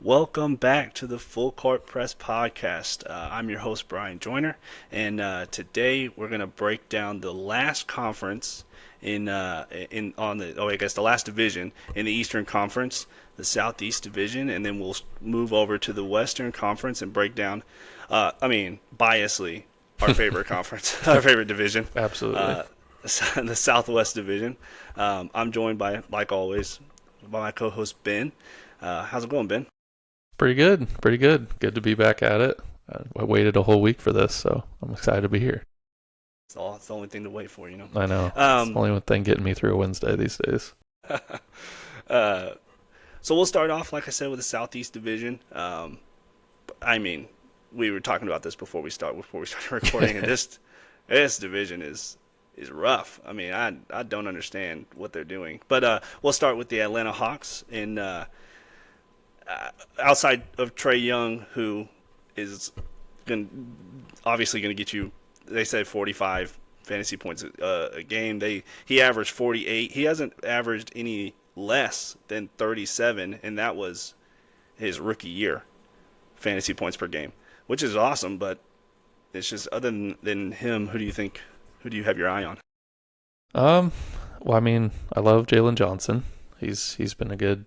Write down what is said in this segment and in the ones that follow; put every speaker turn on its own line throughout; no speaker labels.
Welcome back to the Full Court Press podcast. I'm your host Brian Joyner, and today we're going to break down the last conference the last division in the Eastern Conference, the Southeast Division, and then we'll move over to the Western Conference and break down, biasly, our favorite conference, our favorite division,
Absolutely.
the Southwest Division. I'm joined by, like always, by my co-host Ben. How's it going, Ben?
Pretty good. Pretty good. Good to be back at it. I waited a whole week for this, so I'm excited to be here.
It's the only thing to wait for, you know.
I know. It's the
Um,
only one thing getting me through a Wednesday these days.
uh, so we'll start off, like I said, with the Southeast Division. I mean, we were talking about this before we started recording, and this division is rough. I mean, I don't understand what they're doing. But we'll start with the Atlanta Hawks in outside of Trey Young, who is obviously going to get you. They said 45 fantasy points a game. He averaged 48. He hasn't averaged any less than 37, and that was his rookie year fantasy points per game, which is awesome. But it's just other than him, who do you think? Who do you have your eye on?
Um, well, I mean, I love Jalen Johnson. He's been a good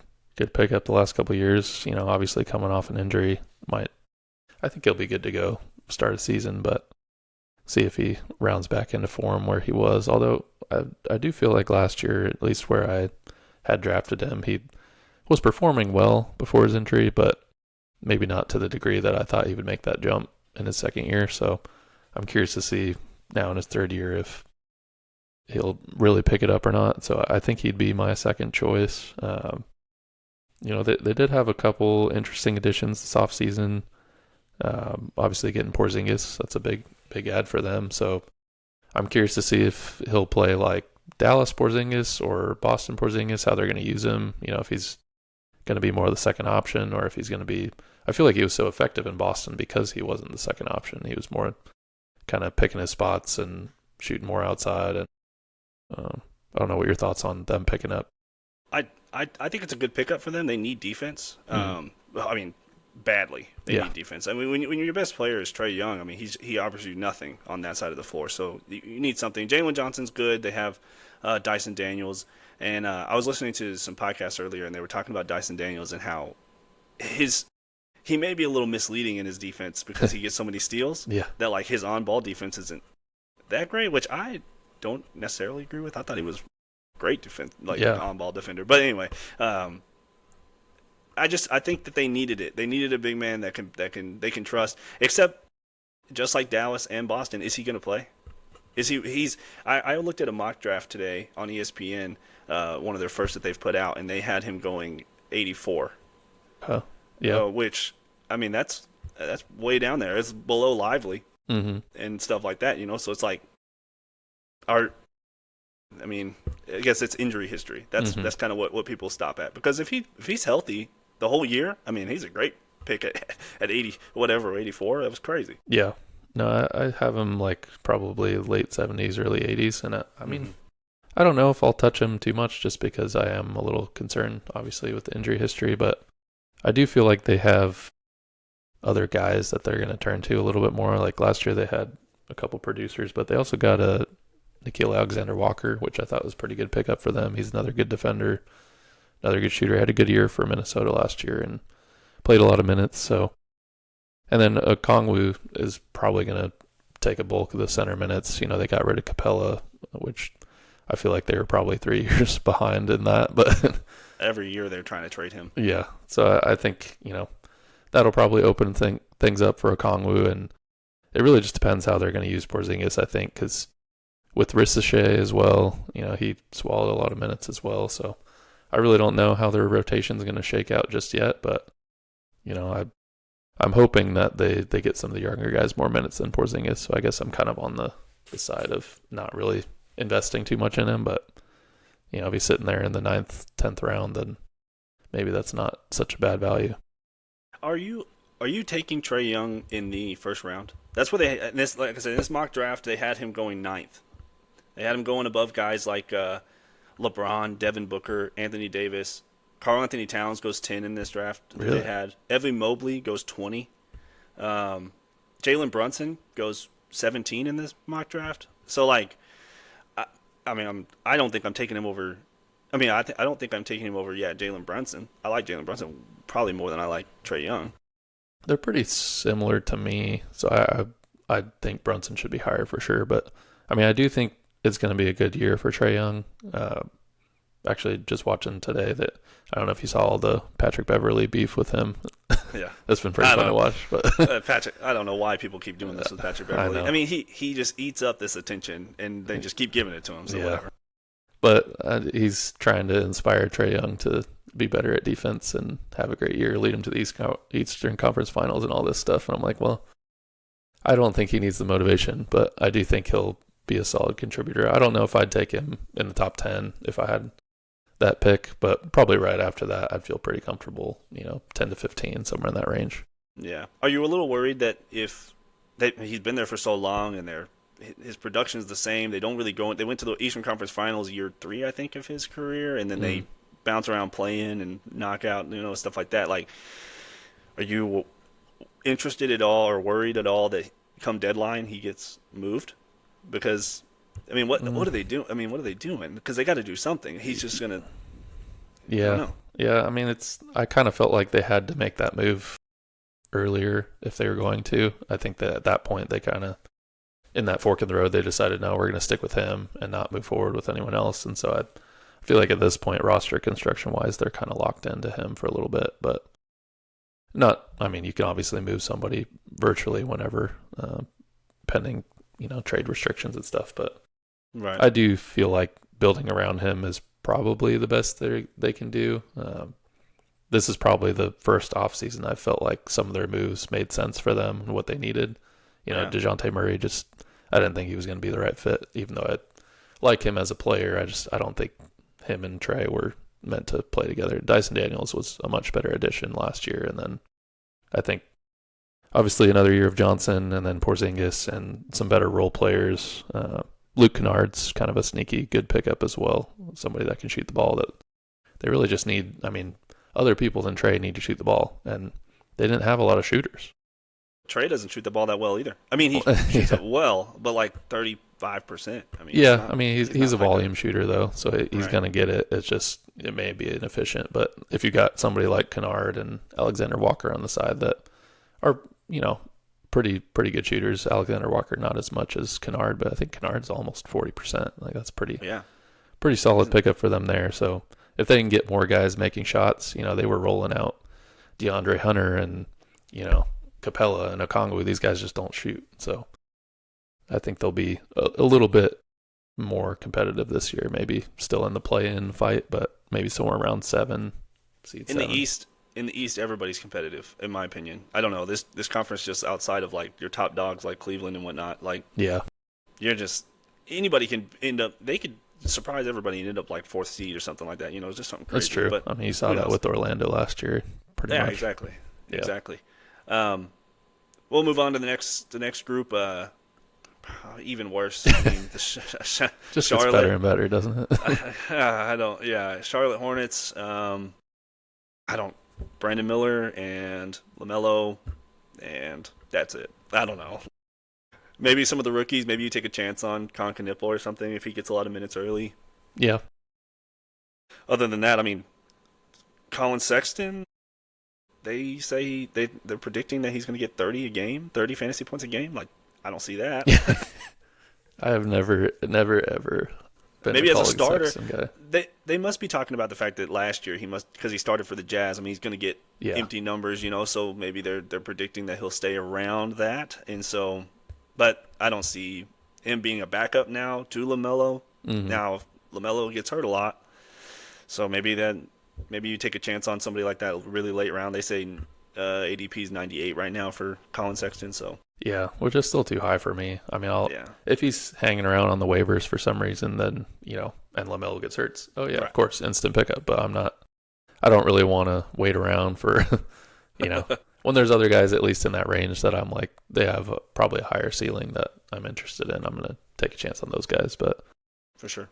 pickup the last couple of years. You know, obviously coming off an injury, I think he'll be good to go start of season, but see if he rounds back into form where he was. Although I do feel like last year, at least where I had drafted him, he was performing well before his injury, but maybe not to the degree that I thought he would make that jump in his second year. So I'm curious to see now in his third year if he'll really pick it up or not. So I think he'd be my second choice. They did have a couple interesting additions this offseason. Obviously, getting Porzingis, that's a big add for them. So I'm curious to see if he'll play like Dallas Porzingis or Boston Porzingis, how they're going to use him. You know, if he's going to be more of the second option or if he's going to be. I feel like he was so effective in Boston because he wasn't the second option. He was more kind of picking his spots and shooting more outside. And I don't know what your thoughts on them picking up.
I think it's a good pickup for them. They need defense. I mean, badly. They
Yeah,
need defense. I mean, when your best player is Trey Young, I mean, he offers you nothing on that side of the floor. So you need something. Jalen Johnson's good. They have Dyson Daniels, and I was listening to some podcasts earlier, and they were talking about Dyson Daniels and how his he may be a little misleading in his defense because he gets so many steals
yeah,
that like his on-ball defense isn't that great, which I don't necessarily agree with. I thought he was great defense, like
yeah.
on-ball defender. But anyway, I think that they needed it. They needed a big man that they can trust. Except just like Dallas and Boston, is he going to play? Is he? I looked at a mock draft today on ESPN, one of their first that they've put out, and they had him going 84.
Oh, yeah.
Which I mean that's way down there. It's below Lively
Mm-hmm.
and stuff like that. So it's like our I mean, I guess it's injury history.
Mm-hmm.
That's kind of what people stop at. Because if he's healthy the whole year, I mean, he's a great pick at 80 whatever 84. That was crazy.
Yeah. No, I have him like probably late 70s, early 80s. And I mean,
Hmm.
I don't know if I'll touch him too much just because I am a little concerned, obviously, with the injury history. But I do feel like they have other guys that they're going to turn to a little bit more. Like last year, they had a couple producers, but they also got a Nikhil Alexander Walker, which I thought was a pretty good pickup for them. He's another good defender, another good shooter. Had a good year for Minnesota last year and played a lot of minutes. So, and then Kongwu is probably going to take a bulk of the center minutes. You know, they got rid of Capella, which I feel like they were probably 3 years behind in that. But
Every year they're trying to trade him.
yeah, so I think that'll probably open things up for Kongwu, and it really just depends how they're going to use Porzingis. I think because with Ricochet as well, he swallowed a lot of minutes as well. So I really don't know how their rotation is going to shake out just yet, but I'm hoping that they get some of the younger guys more minutes than Porzingis. So I guess I'm kind of on the side of not really investing too much in him, but if he's sitting there in the 9th, 10th round, then maybe that's not such a bad value.
Are you taking Trey Young in the first round? That's what they in this like I said in this mock draft they had him going ninth. They had him going above guys like LeBron, Devin Booker, Anthony Davis, Karl Anthony Towns goes 10 in this draft.
Really?
They had Evan Mobley goes 20. Jalen Brunson goes 17 in this mock draft. So like, I don't think I'm taking him over. I don't think I'm taking him over yet. Jalen Brunson. I like Jalen Brunson probably more than I like Trae Young.
They're pretty similar to me, so I think Brunson should be higher for sure. But I mean, I do think it's going to be a good year for Trae Young. Actually, just watching today that I don't know if you saw all the Patrick Beverly beef with him.
Yeah,
that's been pretty fun to watch. But
Patrick, I don't know why people keep doing this with Patrick Beverly. I mean, he just eats up this attention, and they just keep giving it to him. So whatever.
But he's trying to inspire Trae Young to be better at defense and have a great year, lead him to the Eastern Conference Finals and all this stuff. And I'm like, well, I don't think he needs the motivation, but I do think he'll be a solid contributor. I don't know if I'd take him in the top 10 if I had that pick, but probably right after that, I'd feel pretty comfortable, 10 to 15, somewhere in that range.
Yeah. Are you a little worried that he's been there for so long and his production is the same? They don't really go. They went to the Eastern Conference Finals year 3, I think, of his career, and then they bounce around playing and knock out, stuff like that. Like, are you interested at all or worried at all that come deadline he gets moved? Because what are they doing? What are they doing? Because they got to do something. He's just gonna.
Yeah. I kind of felt like they had to make that move earlier if they were going to. I think that at that point they kind of, in that fork in the road, they decided, no, we're going to stick with him and not move forward with anyone else. And so I feel like at this point, roster construction wise, they're kind of locked into him for a little bit, but you can obviously move somebody virtually whenever, pending, trade restrictions and stuff. But
right.
I do feel like building around him is probably the best they can do. This is probably the first offseason I felt like some of their moves made sense for them and what they needed. DeJounte Murray, I didn't think he was going to be the right fit, even though I like him as a player. I don't think him and Trae were meant to play together. Dyson Daniels was a much better addition last year, and then I think obviously another year of Johnson and then Porzingis and some better role players. Luke Kennard's kind of a sneaky good pickup as well, somebody that can shoot the ball that they really just need. Other people than Trae need to shoot the ball, and they didn't have a lot of shooters.
Trae doesn't shoot the ball that well either. He shoots it well, but like 35%.
He's a volume shooter though, so he's going to get it. It's just it may be inefficient, but if you got somebody like Kennard and Alexander Walker on the side that are pretty good shooters. Alexander Walker not as much as Kennard, but I think Kennard's almost 40%. Like that's pretty solid pickup for them there. So if they can get more guys making shots, they were rolling out DeAndre Hunter and Capella and Okongwu. These guys just don't shoot. So I think they'll be a little bit more competitive this year. Maybe still in the play-in fight, but maybe somewhere around 7 seeds.
In the East, everybody's competitive, in my opinion. I don't know. This conference just outside of like your top dogs like Cleveland and whatnot. Like,
yeah,
you're just anybody can end up. They could surprise everybody and end up like 4th seed or something like that. It's just something crazy.
That's true.
But
you saw that with Orlando last year, pretty much.
Exactly.
Yeah.
Exactly. We'll move on to the next group. Even worse.
Just Charlotte gets better and better, doesn't it?
Charlotte Hornets. Brandon Miller and LaMelo, and that's it. I don't know. Maybe some of the rookies. Maybe you take a chance on Concanipple or something if he gets a lot of minutes early.
Yeah.
Other than that, Colin Sexton. They say they're predicting that he's going to get 30 fantasy points a game. Like, I don't see that.
I have never ever been
maybe
a
as a starter.
Guy.
They must be talking about the fact that last year because he started for the Jazz. He's going to get empty numbers, So maybe they're predicting that he'll stay around that. And so, but I don't see him being a backup now to LaMelo.
Mm-hmm.
Now LaMelo gets hurt a lot, so maybe you take a chance on somebody like that really late round. They say ADP is 98 right now for Colin Sexton. So
yeah, which is still too high for me. If he's hanging around on the waivers for some reason, then and LaMelo gets hurt. Oh yeah, right. Of course, instant pickup. But I don't really want to wait around for when there's other guys at least in that range that I'm like they have probably a higher ceiling that I'm interested in. I'm gonna take a chance on those guys. But
for sure,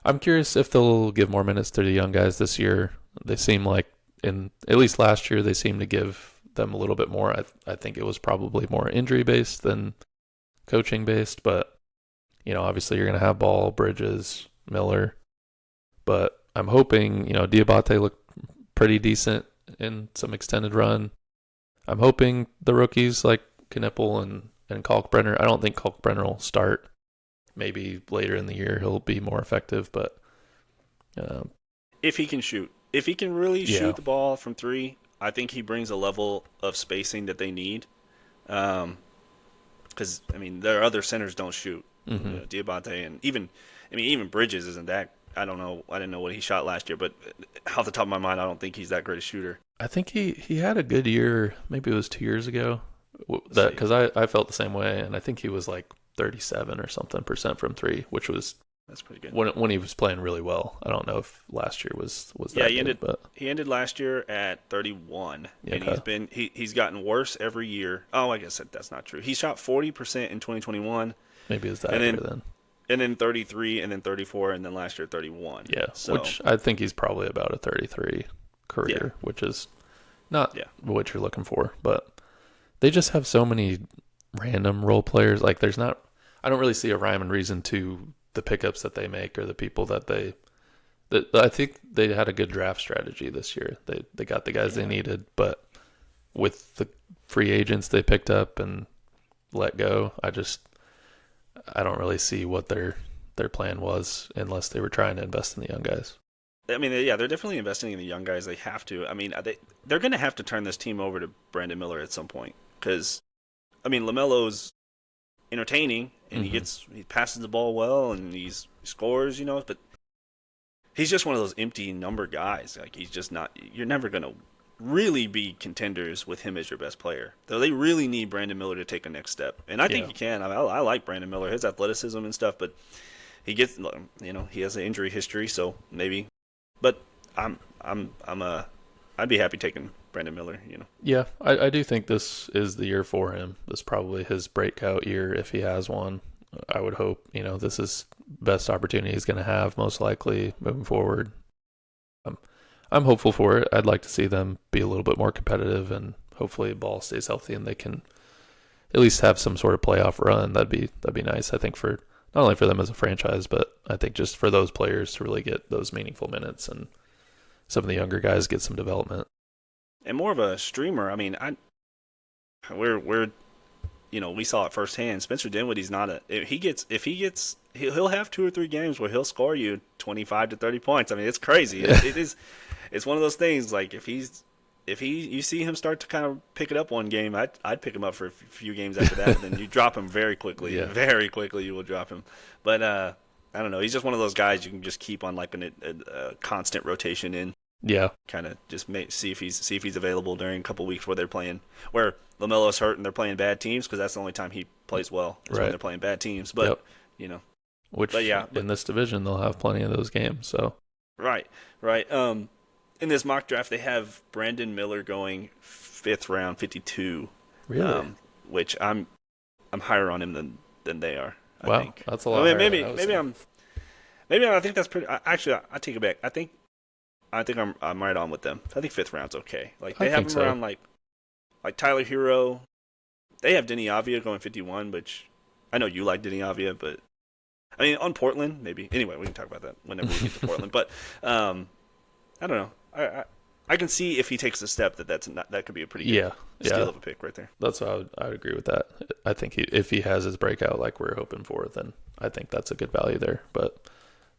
I'm curious if they'll give more minutes to the young guys this year. They seem like, in at least last year, they seemed to give them a little bit more. I think it was probably more injury based than coaching based, but obviously you're going to have Ball, Bridges, Miller, but I'm hoping, Diabate looked pretty decent in some extended run. I'm hoping the rookies like Knippel and Kalkbrenner. I don't think Kalkbrenner will start. Maybe later in the year he'll be more effective, but
if he can shoot, if he can really
Yeah.
shoot the ball from three, I think he brings a level of spacing that they need. Because their other centers don't shoot. Diabate and even Bridges isn't that. I don't know. I didn't know what he shot last year, but off the top of my mind, I don't think he's that great a shooter.
I think he had a good year. Maybe it was 2 years ago.
See.
Because I felt the same way, and I think he was like 37 or something% from three, which was
That's pretty good.
when he was playing really well. I don't know if last year was that good, but
he ended last year at 31, and
Okay.
he's gotten worse every year. Oh, I guess that's not true. He shot 40% in 2021,
maybe it's that
and
year
then
then.
and then 33, and then 34, and then last year 31.
Yeah,
So
which I think he's probably about a 33 career, which is not
Yeah.
what you're looking for. But they just have so many random role players. Like I don't really see a rhyme and reason to the pickups that they make or the people that I think they had a good draft strategy this year. They got the guys they needed, but with the free agents they picked up and let go, I don't really see what their plan was unless they were trying to invest in the young guys.
they're definitely investing in the young guys. They have to. They're going to have to turn this team over to Brandon Miller at some point because, LaMelo's entertaining and he passes the ball well and he scores, but he's just one of those empty number guys. Like he's just not. You're never going to really be contenders with him as your best player. Though they really need Brandon Miller to take a next step, and I think he can. I like Brandon Miller, his athleticism and stuff, but he gets, he has an injury history, so maybe. But I'd be happy taking Brandon Miller.
Yeah, I do think this is the year for him. This is probably his breakout year if he has one. I would hope, this is best opportunity he's going to have most likely moving forward. I'm hopeful for it. I'd like to see them be a little bit more competitive and hopefully Ball stays healthy and they can at least have some sort of playoff run. That'd be nice. I think for not only for them as a franchise, but I think just for those players to really get those meaningful minutes and some of the younger guys get some development.
And more of a streamer. We saw it firsthand. Spencer Dinwiddie's not he'll have 2 or 3 games where he'll score you 25 to 30 points. It's crazy. It's one of those things. Like if you see him start to kind of pick it up one game, I'd pick him up for a few games after that, and then you drop him very quickly.
Yeah.
Very quickly you will drop him. But I don't know. He's just one of those guys you can just keep on like a constant rotation in.
Yeah.
Kind of just see if he's available during a couple weeks where LaMelo's hurt and they're playing bad teams, because that's the only time he plays well is when they're playing bad teams. But
in this division they'll have plenty of those games. So
right. In this mock draft they have Brandon Miller going 5th round, 52.
Really,
which I'm higher on him than they are. I think
that's a lot. I
think that's pretty. Actually, I take it back. I think I'm right on with them. I think 5th round's okay. Like they have him around like Tyler Hero. They have Denny Avia going 51, which I know you like Denny Avia, but on Portland maybe. Anyway, we can talk about that whenever we get to Portland. But I don't know. I can see if he takes a step that could be a pretty good steal of a pick right there.
That's how I would agree with that. I think if he has his breakout like we're hoping for, then I think that's a good value there. But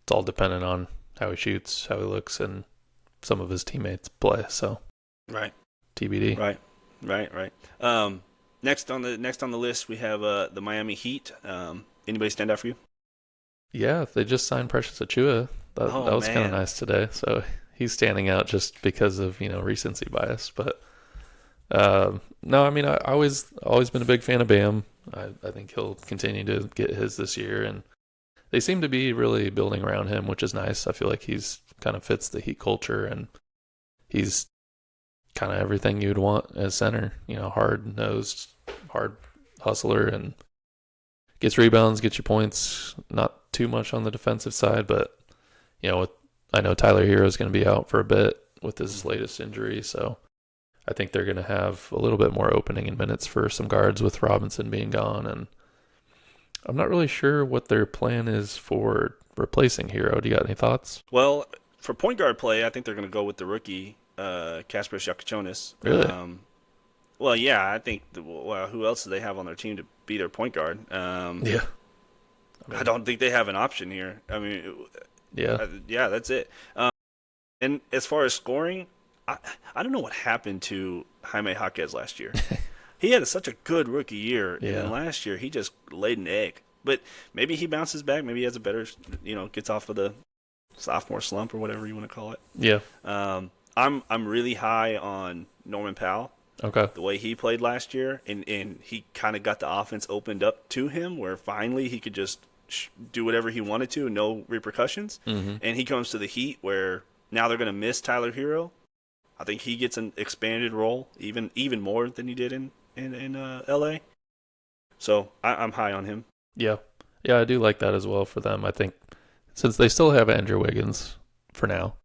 it's all dependent on how he shoots, how he looks, and some of his teammates play. So
right,
TBD.
Right. Next on the list we have the Miami Heat. Anybody stand out for you?
Yeah, they just signed Precious Achiuwa. That was kind of nice today. So he's standing out just because of recency bias. But no, I always been a big fan of Bam. I think he'll continue to get his this year, and they seem to be really building around him, which is nice. I feel like he's kind of fits the Heat culture, and he's kind of everything you'd want as center. Hard-nosed, hard hustler, and gets rebounds, gets you points. Not too much on the defensive side, but I know Tyler Hero is going to be out for a bit with his latest injury, so I think they're going to have a little bit more opening in minutes for some guards with Robinson being gone, and I'm not really sure what their plan is for replacing Hero. Do you got any thoughts?
Well, for point guard play, I think they're going to go with the rookie, Kasper Shakachonis.
Really?
Well, yeah, I think. Well, who else do they have on their team to be their point guard?
Yeah.
I don't think they have an option here. I mean,
Yeah.
yeah, that's it. And as far as scoring, I don't know what happened to Jaime Jaquez last year. He had such a good rookie year, and then last year he just laid an egg. But maybe he bounces back. Maybe he has a better, gets off of the sophomore slump or whatever you want to call it.
Yeah.
I'm really high on Norman Powell.
Okay.
The way he played last year, and he kind of got the offense opened up to him, where finally he could just do whatever he wanted to, no repercussions.
Mm-hmm.
And he comes to the Heat, where now they're going to miss Tyler Hero. I think he gets an expanded role, even more than he did in LA. So I'm high on him.
Yeah. Yeah, I do like that as well for them. I think since they still have Andrew Wiggins for now.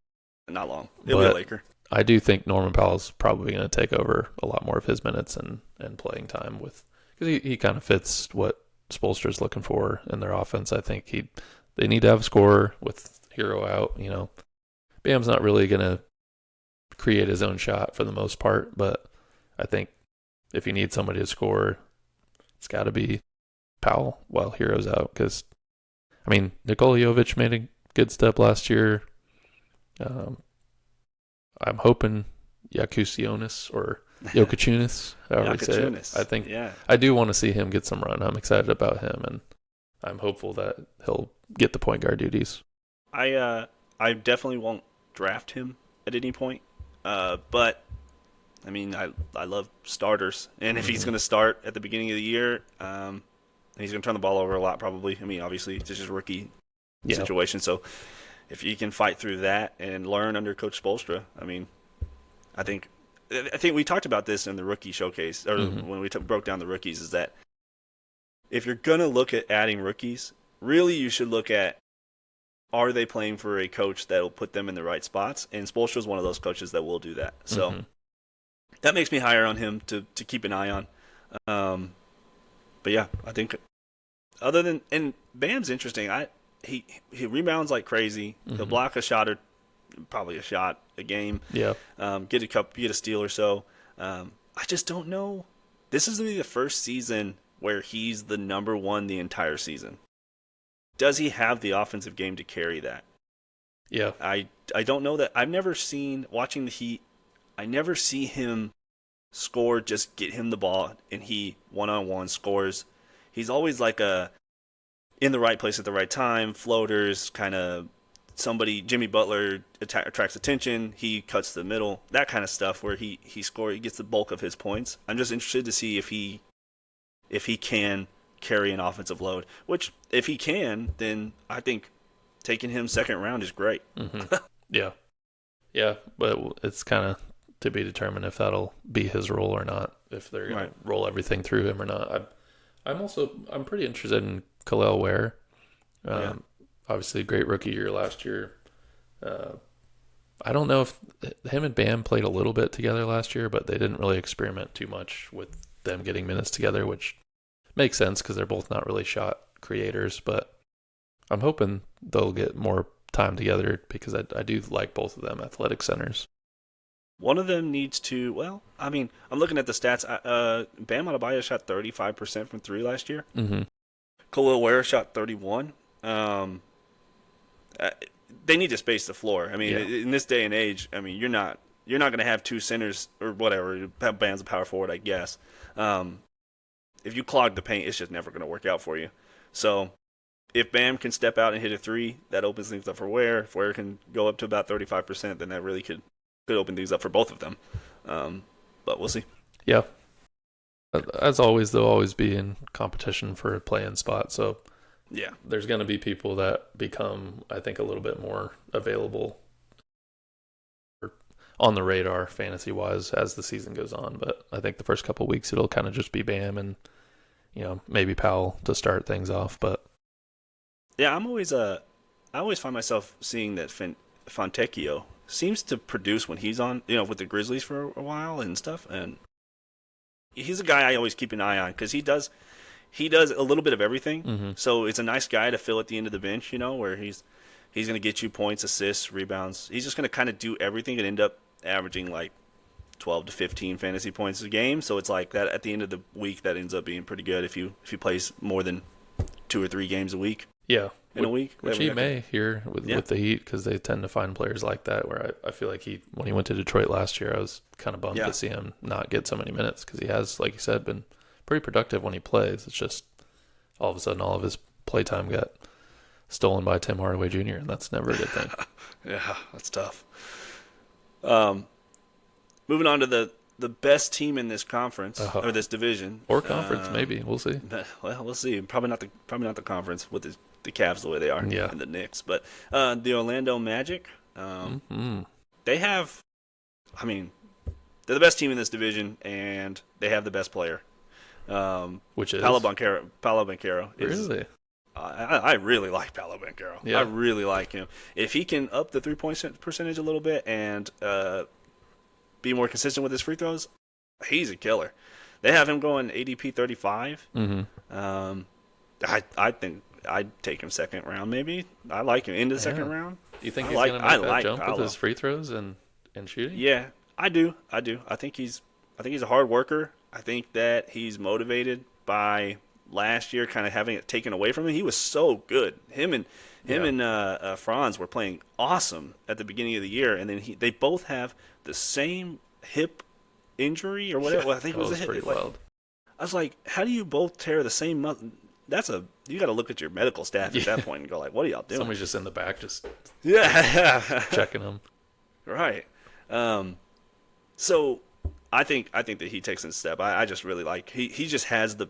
Not long. He'll be a Laker.
I do think Norman Powell's probably going to take over a lot more of his minutes and playing time with, because he kind of fits what Spoelstra's looking for in their offense. I think they need to have a scorer with Hero out. Bam's not really going to create his own shot for the most part, but I think if you need somebody to score, it's got to be Powell while Hero's out. Because Nikola Jovic made a good step last year. I'm hoping Yakutionis or Jokichunis, however you say it. I think I do want to see him get some run. I'm excited about him, and I'm hopeful that he'll get the point guard duties.
I definitely won't draft him at any point, but I love starters, and if he's going to start at the beginning of the year, and he's going to turn the ball over a lot probably. Obviously it's just a rookie situation, so if you can fight through that and learn under Coach Spoelstra, I think we talked about this in the rookie showcase, or when we broke down the rookies, is that if you're going to look at adding rookies, really you should look at, are they playing for a coach that will put them in the right spots? And Spoelstra is one of those coaches that will do that. So that makes me higher on him to keep an eye on. But yeah, I think and Bam's interesting. He rebounds like crazy. He'll block a shot or probably a shot a game.
Yeah.
Get a steal or so. I just don't know. This is going to be the first season where he's the number one the entire season. Does he have the offensive game to carry that?
Yeah.
I don't know that. I've never seen, watching the Heat, I never see him score, just get him the ball, and he one-on-one scores. He's always like in the right place at the right time, floaters, kind of somebody, Jimmy Butler attracts attention, he cuts the middle, that kind of stuff where he scores, he gets the bulk of his points. I'm just interested to see if he can carry an offensive load, which if he can, then I think taking him second round is great.
Yeah, but it's kind of to be determined if that'll be his role or not, if they're going to roll everything through him or not. I'm pretty interested in Khalil Ware. Obviously a great rookie year last year. I don't know if him and Bam played a little bit together last year, but they didn't really experiment too much with them getting minutes together, which makes sense because they're both not really shot creators, but I'm hoping they'll get more time together because I do like both of them athletic centers.
One of them needs to, I'm looking at the stats. Bam Adebayo shot 35% from three last year. Khalil Ware shot 31. They need to space the floor. In this day and age, you're not going to have two centers or whatever. Bam's a power forward, I guess. If you clog the paint, it's just never going to work out for you. So if Bam can step out and hit a three, that opens things up for Ware. If Ware can go up to about 35%, then that really could open things up for both of them. But we'll see.
Yeah. As always, they'll always be in competition for a play-in spot. So
yeah,
there's going to be people that become, I think, a little bit more available on the radar fantasy-wise as the season goes on. But I think the first couple of weeks it'll kind of just be Bam and, maybe Powell to start things off. But
yeah, I'm always I always find myself seeing that Fontecchio seems to produce when he's on, with the Grizzlies for a while and stuff. And he's a guy I always keep an eye on because he does a little bit of everything.
Mm-hmm.
So it's a nice guy to fill at the end of the bench, where he's going to get you points, assists, rebounds. He's just going to kind of do everything and end up averaging like 12 to 15 fantasy points a game. So it's like that at the end of the week that ends up being pretty good if he plays more than 2 or 3 games a week.
Yeah.
In a week,
which he may here with the Heat because they tend to find players like that. Where I feel like when he went to Detroit last year, I was kind of bummed to see him not get so many minutes because he has, like you said, been pretty productive when he plays. It's just all of a sudden all of his playtime got stolen by Tim Hardaway Jr., and that's never a good thing.
Yeah, that's tough. Moving on to the best team in this conference or this division
or conference, maybe we'll see.
Well, we'll see. Probably not the conference with the Cavs the way they are, and the Knicks, but the Orlando Magic. They have, I mean, they're the best team in this division, and they have the best player.
Which is
Paolo Banchero.
Really?
I really like Paolo Banchero. Yeah. I really like him. If he can up the 3-point percentage a little bit and be more consistent with his free throws, he's a killer. They have him going ADP 35.
Mm-hmm.
I think I'd take him second round maybe. I like him into the second round.
You think he's going to make that jump with his free throws and shooting?
Yeah, I do. I think he's a hard worker. I think that he's motivated by last year kind of having it taken away from him. He was so good. Him and Franz were playing awesome at the beginning of the year, and then they both have the same hip injury or whatever. Well, I think it was a hip.
Pretty wild.
I was like, how do you both tear the same muscle? You got to look at your medical staff at that point and go like, what are y'all doing?
Somebody's just in the back, just checking them.
Right. So I think that he takes a step. I just really like he just has the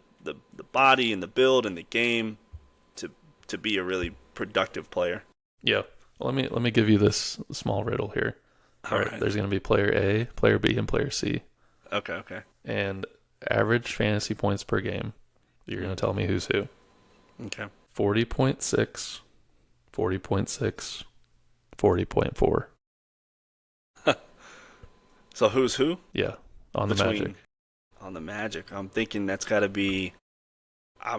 body and the build and the game to be a really productive player.
Yeah. Well, let me give you this small riddle here. All right. There's going to be player A, player B, and player C.
Okay.
And average fantasy points per game. You're going to tell me who's who.
Okay.
40.6, 40.6, 40.4.
So who's who?
Yeah, on the Magic.
On the Magic. I'm thinking that's got to be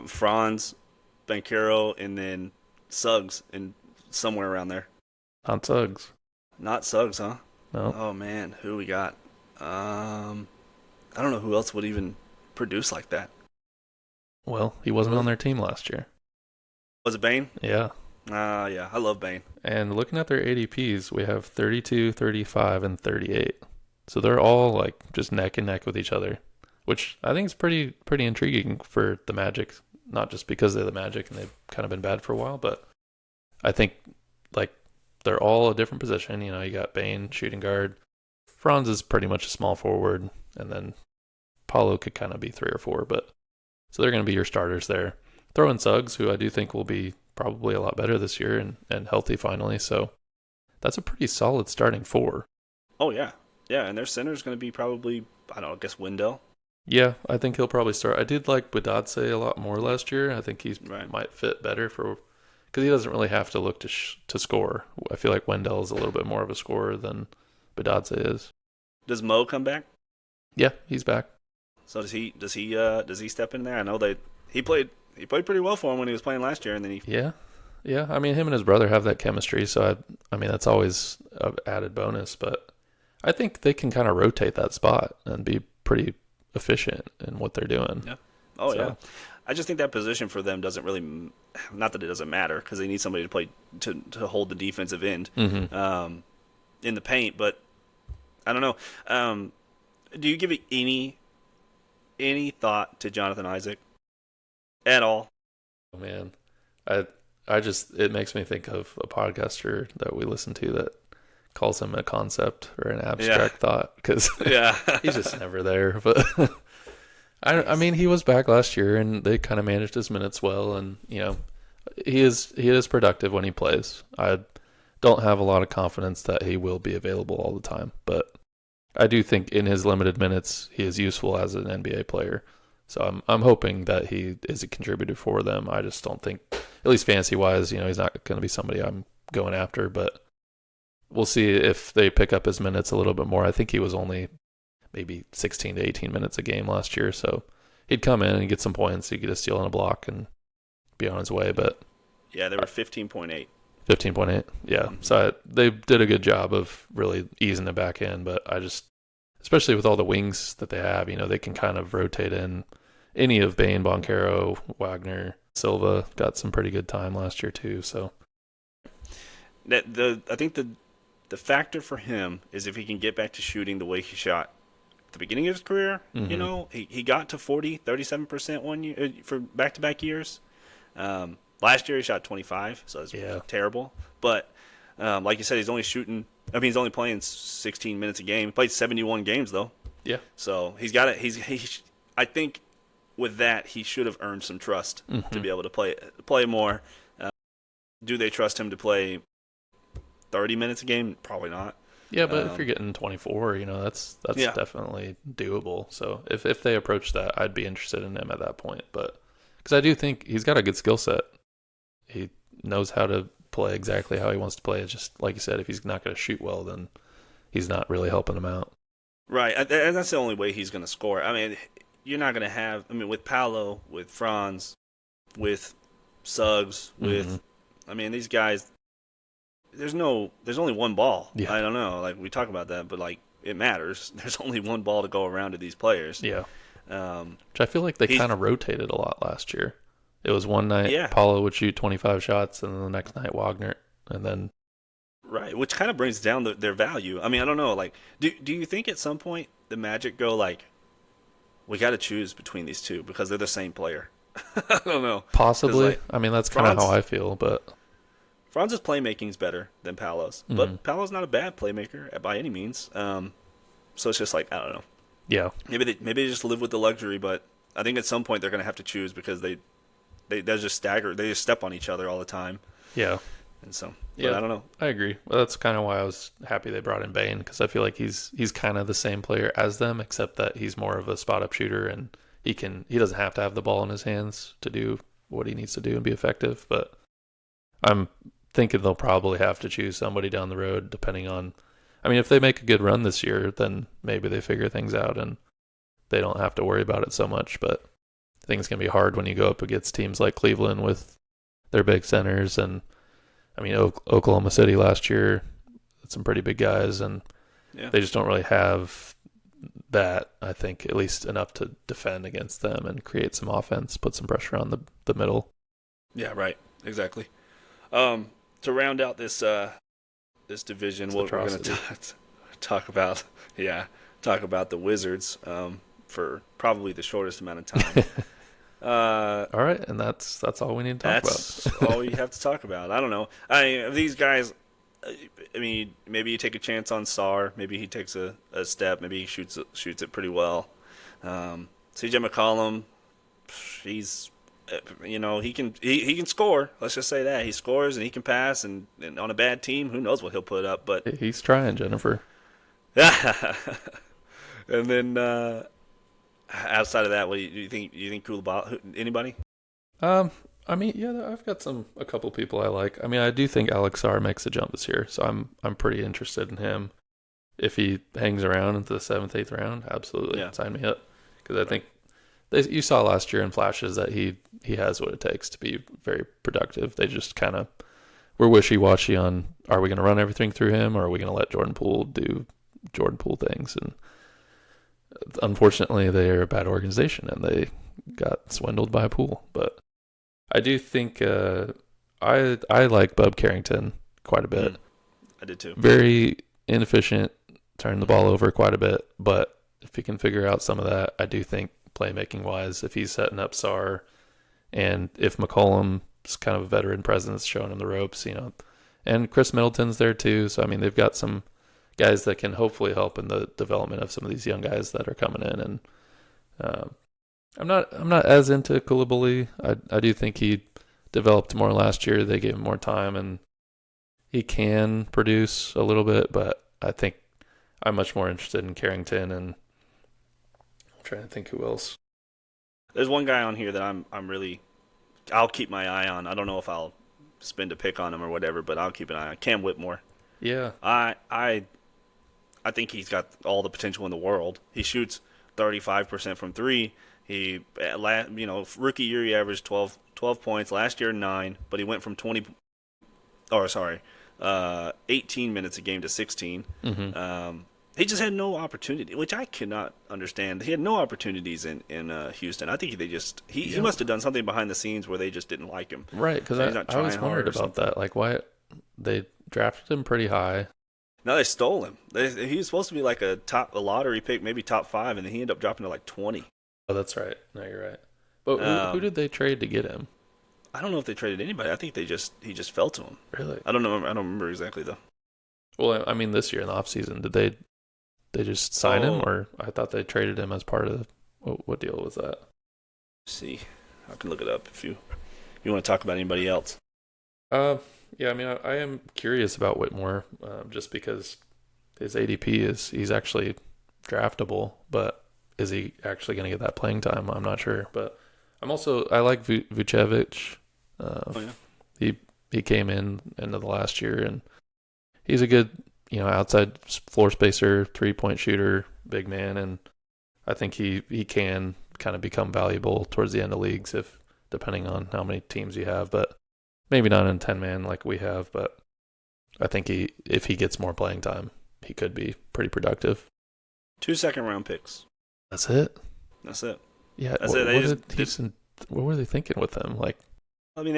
Franz, Banchero, and then Suggs, and somewhere around there.
Not Suggs.
Not Suggs, huh?
No.
Oh, man. Who we got? I don't know who else would even produce like that.
Well, he wasn't on their team last year.
Was it Bane?
Yeah.
Yeah. I love Bane.
And looking at their ADPs, we have 32, 35, and 38. So they're all like just neck and neck with each other, which I think is pretty intriguing for the Magic. Not just because they're the Magic and they've kind of been bad for a while, but I think like they're all a different position. You got Bane, shooting guard. Franz is pretty much a small forward, and then Paulo could kind of be 3 or 4, but so they're going to be your starters there. Throw in Suggs, who I do think will be probably a lot better this year and healthy finally. So that's a pretty solid starting 4.
Oh, yeah. Yeah, and their center is going to be probably, I don't know, I guess Wendell.
Yeah, I think he'll probably start. I did like Budadze a lot more last year. I think he might fit better because he doesn't really have to look to score. I feel like Wendell is a little bit more of a scorer than Budadze is.
Does Mo come back?
Yeah, he's back.
So does he step in there? I know that he played pretty well for him when he was playing last year, and then he
yeah. I mean, him and his brother have that chemistry, so I mean that's always an added bonus. But I think they can kind of rotate that spot and be pretty efficient in what they're doing.
Yeah. Oh yeah. I just think that position for them doesn't really, not that it doesn't matter because they need somebody to play to hold the defensive end in the paint. But I don't know. Do you give it any thought to Jonathan Isaac at all?
Oh man, it makes me think of a podcaster that we listen to that calls him a concept or an abstract thought because he's just never there. But I mean, he was back last year and they kind of managed his minutes well, and he is productive when he plays. I don't have a lot of confidence that he will be available all the time, but I do think in his limited minutes he is useful as an NBA player. So I'm hoping that he is a contributor for them. I just don't think at least fantasy wise, he's not going to be somebody I'm going after, but we'll see if they pick up his minutes a little bit more. I think he was only maybe 16 to 18 minutes a game last year, so he'd come in and get some points, he'd get a steal and a block and be on his way, but
yeah, they were 15.8.
15.8, yeah. So they did a good job of really easing it back in, but I just, especially with all the wings that they have, they can kind of rotate in any of Bane, Boncaro, Wagner, Silva got some pretty good time last year too. So
I think the factor for him is if he can get back to shooting the way he shot at the beginning of his career. He got to 37% 1 year for back-to-back years. Last year he shot 25, so that's terrible. But like you said, he's only playing 16 minutes a game. He played 71 games though.
Yeah.
So he's got it. I think with that he should have earned some trust to be able to play more. Do they trust him to play 30 minutes a game? Probably not.
Yeah, but if you're getting 24, that's definitely doable. So if they approach that, I'd be interested in him at that point. But because I do think he's got a good skill set. He knows how to play exactly how he wants to play. It's just, like you said, if he's not going to shoot well, then he's not really helping him out.
Right, and that's the only way he's going to score. I mean, you're not going to have, with Paolo, with Franz, with Suggs, these guys, there's only one ball.
Yeah.
I don't know, like we talk about that, but like it matters. There's only one ball to go around to these players.
Yeah. Which I feel like they kind of rotated a lot last year. It was one night Paolo would shoot 25 shots, and then the next night Wagner, and then
right, which kind of brings down their value. I mean, I don't know. Like, do you think at some point the Magic go like, we got to choose between these two because they're the same player? I don't know.
Possibly. Like, I mean, that's kind of how I feel, but
Franz's playmaking is better than Paolo's, but Paolo's not a bad playmaker by any means. So it's just like, I don't know.
Yeah.
Maybe they just live with the luxury, but I think at some point they're going to have to choose because they just stagger. They just step on each other all the time.
Yeah.
And so,
yeah,
I don't know.
I agree. Well, that's kind of why I was happy they brought in Bane, because I feel like he's kind of the same player as them, except that he's more of a spot-up shooter, and he doesn't have to have the ball in his hands to do what he needs to do and be effective. But I'm thinking they'll probably have to choose somebody down the road, depending on. I mean, if they make a good run this year, then maybe they figure things out and they don't have to worry about it so much. But I think it's going to be hard when you go up against teams like Cleveland with their big centers. And, I mean, Oklahoma City last year, some pretty big guys, and they just don't really have that, I think, at least enough to defend against them and create some offense, put some pressure on the middle.
Yeah, right. Exactly. To round out this division, we're going to talk about the Wizards for probably the shortest amount of time.
All right, and that's all we need to talk about.
That's all you have to talk about. I don't know. These guys, I mean, maybe you take a chance on Sarr. Maybe he takes a step. Maybe he shoots it pretty well. CJ McCollum, he's, he can score. Let's just say that he scores and he can pass. And on a bad team, who knows what he'll put up? But
he's trying, Jennifer.
And then outside of that, what do you think? Do you think Koulibaly? Anybody?
I mean, yeah, I've got a couple people I like. I mean, I do think Alex Sarr makes a jump this year, so I'm pretty interested in him. If he hangs around into the 7th, 8th round, absolutely sign me up, because I think you saw last year in flashes that he has what it takes to be very productive. They just kind of were wishy-washy on, are we going to run everything through him, or are we going to let Jordan Poole do Jordan Poole things? And unfortunately, they're a bad organization, and they got swindled by Poole. But I do think I like Bub Carrington quite a bit.
I did too.
Very inefficient, turned the ball over quite a bit, but if he can figure out some of that, I do think playmaking-wise, if he's setting up Sarr, and if McCollum's kind of a veteran presence showing him the ropes, and Chris Middleton's there too, so I mean, they've got some guys that can hopefully help in the development of some of these young guys that are coming in. And I'm not as into Koulibaly. I do think he developed more last year. They gave him more time, and he can produce a little bit, but I think I'm much more interested in Carrington, and I'm trying to think who else.
There's one guy on here that I'm really I'll keep my eye on. I don't know if I'll spend a pick on him or whatever, but I'll keep an eye on Cam Whitmore.
Yeah.
I think he's got all the potential in the world. He shoots 35% from three. Rookie year he averaged 12 points. Last year 9, but he went from 18 minutes a game to 16.
Mm-hmm.
He just had no opportunity, which I cannot understand. He had no opportunities in Houston. I think he must have done something behind the scenes where they just didn't like him.
Right, because I was wondering about that. Like, why they drafted him pretty high.
No, they stole him. He was supposed to be like a lottery pick, maybe top 5, and then he ended up dropping to like 20.
Oh, that's right. No, you're right. But who did they trade to get him?
I don't know if they traded anybody. I think he just fell to him.
Really?
I don't know. I don't remember exactly though.
Well, I mean, this year in the offseason, did they just sign him, or I thought they traded him as part of what deal was that?
Let's see, I can look it up if you want to talk about anybody else.
Yeah, I mean, I am curious about Whitmore, just because his ADP he's actually draftable, but is he actually going to get that playing time? I'm not sure, but I like Vucevic. He came into the last year, and he's a good, outside floor spacer, 3-point shooter, big man, and I think he can kind of become valuable towards the end of leagues depending on how many teams you have, but maybe not in 10-man like we have, but I think if he gets more playing time, he could be pretty productive.
2 second-round picks.
That's it?
That's it.
Yeah. What were they thinking with him? Like,
I mean,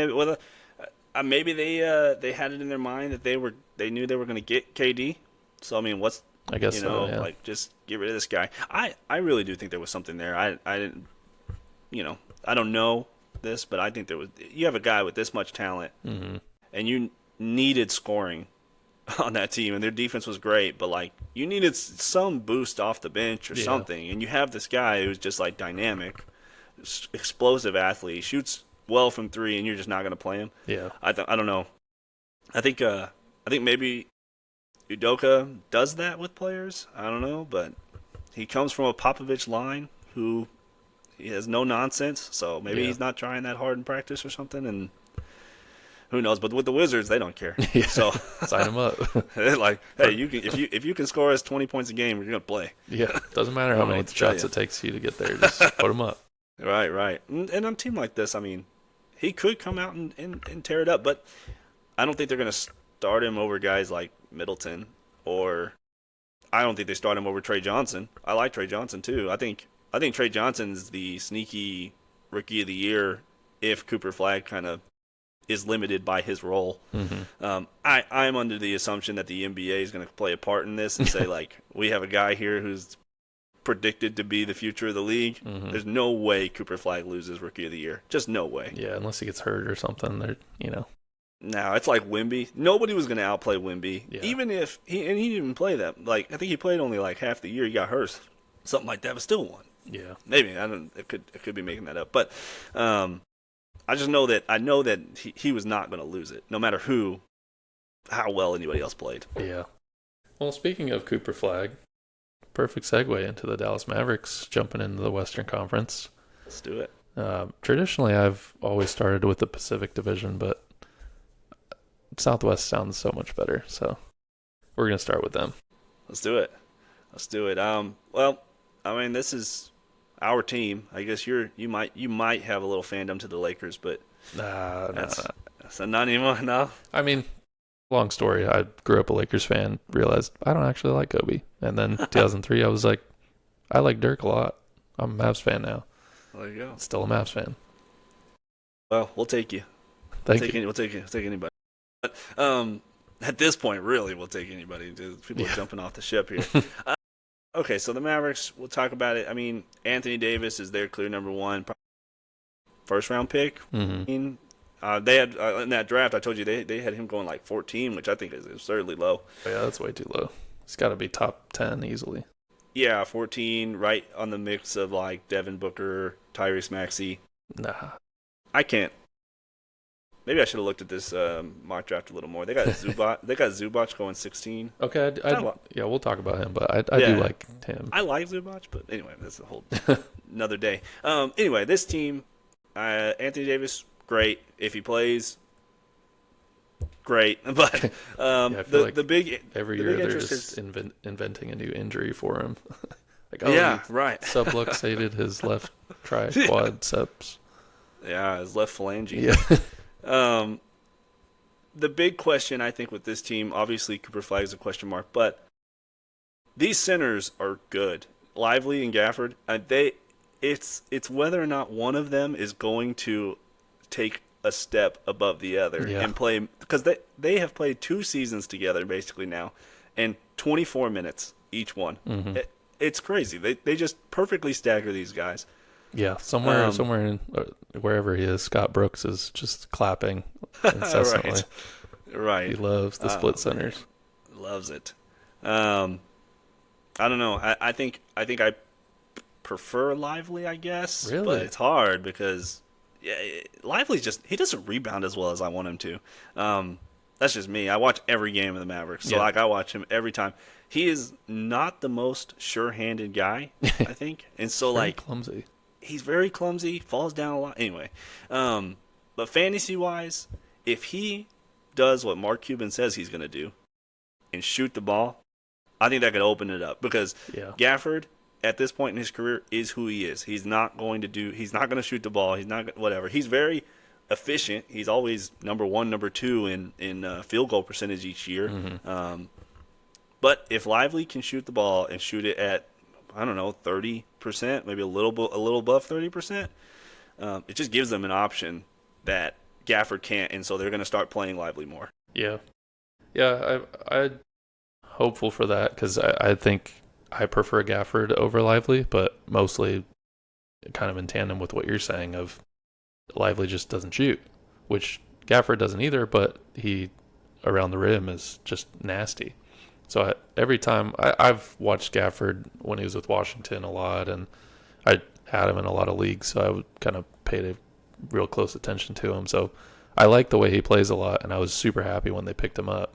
maybe they had it in their mind that they knew they were going to get KD. So I mean,
I guess so, yeah.
like just get rid of this guy. I really do think there was something there. I didn't, I don't know this, but I think there was. You have a guy with this much talent,
mm-hmm.
and you needed scoring on that team, and their defense was great, but like you needed some boost off the bench or something, and you have this guy who's just like dynamic, explosive athlete, shoots well from 3, and you're just not going to play him.
Yeah,
I don't know. I think maybe Udoka does that with players. I don't know, but he comes from a Popovich line who he has no nonsense, so maybe he's not trying that hard in practice or something, and who knows? But with the Wizards, they don't care.
Yeah.
So
sign them up.
They're like, hey, if you can score us 20 points a game, we're gonna play.
Yeah, doesn't matter how many shots it takes you to get there. Just put them up.
Right. And on a team like this, I mean, he could come out and tear it up, but I don't think they're gonna start him over guys like Middleton, or I don't think they start him over Trey Johnson. I like Trey Johnson too. I think Trey Johnson's the sneaky rookie of the year if Cooper Flagg kind of is limited by his role.
Mm-hmm.
I'm under the assumption that the NBA is going to play a part in this and say, like, we have a guy here who's predicted to be the future of the league.
Mm-hmm.
There's no way Cooper Flagg loses Rookie of the Year. Just no way.
Yeah, unless he gets hurt or something.
No, it's like Wemby. Nobody was going to outplay Wemby. Yeah. Even if he didn't even play that. Like, I think he played only like half the year. He got hurt. Something like that, but still won.
Yeah.
Maybe. I don't. It could be making that up. But I just know that he was not going to lose it, no matter how well anybody else played.
Yeah. Well, speaking of Cooper Flagg, perfect segue into the Dallas Mavericks jumping into the Western Conference.
Let's do it.
Traditionally, I've always started with the Pacific Division, but Southwest sounds so much better, so we're going to start with them.
Let's do it. Well, I mean, this is our team. I guess you might have a little fandom to the Lakers, but that's not anymore. No.
I mean, long story. I grew up a Lakers fan. Realized I don't actually like Kobe, and then 2003, I was like, I like Dirk a lot. I'm a Mavs fan now.
There you go.
Still a Mavs fan.
Well, we'll take you.
Thank you.
We'll take anybody. But at this point, really, we'll take anybody. People are jumping off the ship here. Okay, so the Mavericks, we'll talk about it. I mean, Anthony Davis is their clear number 1 first-round pick.
Mm-hmm.
They had in that draft, I told you, they had him going like 14, which I think is absurdly low.
Oh, yeah, that's way too low. It's got to be top 10 easily.
Yeah, 14, right on the mix of like Devin Booker, Tyrese Maxey.
Nah.
I can't. Maybe I should have looked at this mock draft a little more. They got Zubac going 16.
Okay, yeah, we'll talk about him, but I do like him.
I like Zubac, but anyway, that's a whole another day. Anyway, this team, Anthony Davis, great. If he plays, great. But
Yeah, I feel
the
like
big
every
the
year
big
they're
interest
just
is
inventing a new injury for him. Like, oh, he
yeah, right.
subluxated his left quadriceps.
Yeah, his left phalange.
Yeah,
Um, the big question I think with this team, obviously Cooper Flag is a question mark, but these centers are good. Lively and Gafford, it's whether or not one of them is going to take a step above the other
yeah.
and play because they have played 2 seasons together basically now, and 24 minutes each one.
Hmm.
It's crazy. They just perfectly stagger these guys.
Yeah,
Um,
somewhere in wherever he is, Scott Brooks is just clapping incessantly.
right,
He
right.
loves the split
Oh man,
centers.
loves it. Um, I don't know. I think I prefer Lively, I guess, but
Really?
it's hard because yeah, Lively's just he doesn't rebound as well as I want him to. That's just me. I watch every game of the Mavericks, so
Yeah.
like I watch him every time. He is not the most sure-handed guy, I think, and
He's
so
very
like
clumsy.
he's very clumsy, falls down a lot. Anyway, but fantasy-wise, if he does what Mark Cuban says he's going to do and shoot the ball, I think that could open it up because
Yeah.
Gafford at this point in his career is who he is. He's not going to do. He's not going to shoot the ball. He's not whatever. He's very efficient. He's always number one, number two in field goal percentage each year.
Hmm.
But if Lively can shoot the ball and shoot it at I don't know 30%, maybe a little above 30%, it just gives them an option that Gafford can't, and so they're going to start playing Lively more.
Yeah. Yeah. I'm hopeful for that because I think I prefer Gafford over Lively, but mostly kind of in tandem with what you're saying of Lively just doesn't shoot, which Gafford doesn't either, but he around the rim is just nasty. So every time I've watched Gafford when he was with Washington a lot, and I had him in a lot of leagues, so I would kind of paid a real close attention to him. So I like the way he plays a lot, and I was super happy when they picked him up.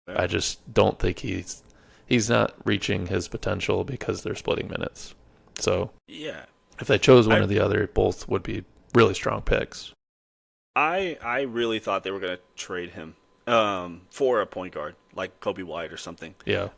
Yeah.
I just don't think he's not reaching his potential because they're splitting minutes. So
Yeah.
if they chose one
I
or the other, both would be really strong picks.
I really thought they were going to trade him for a point guard like Kobe White or something.
Yeah.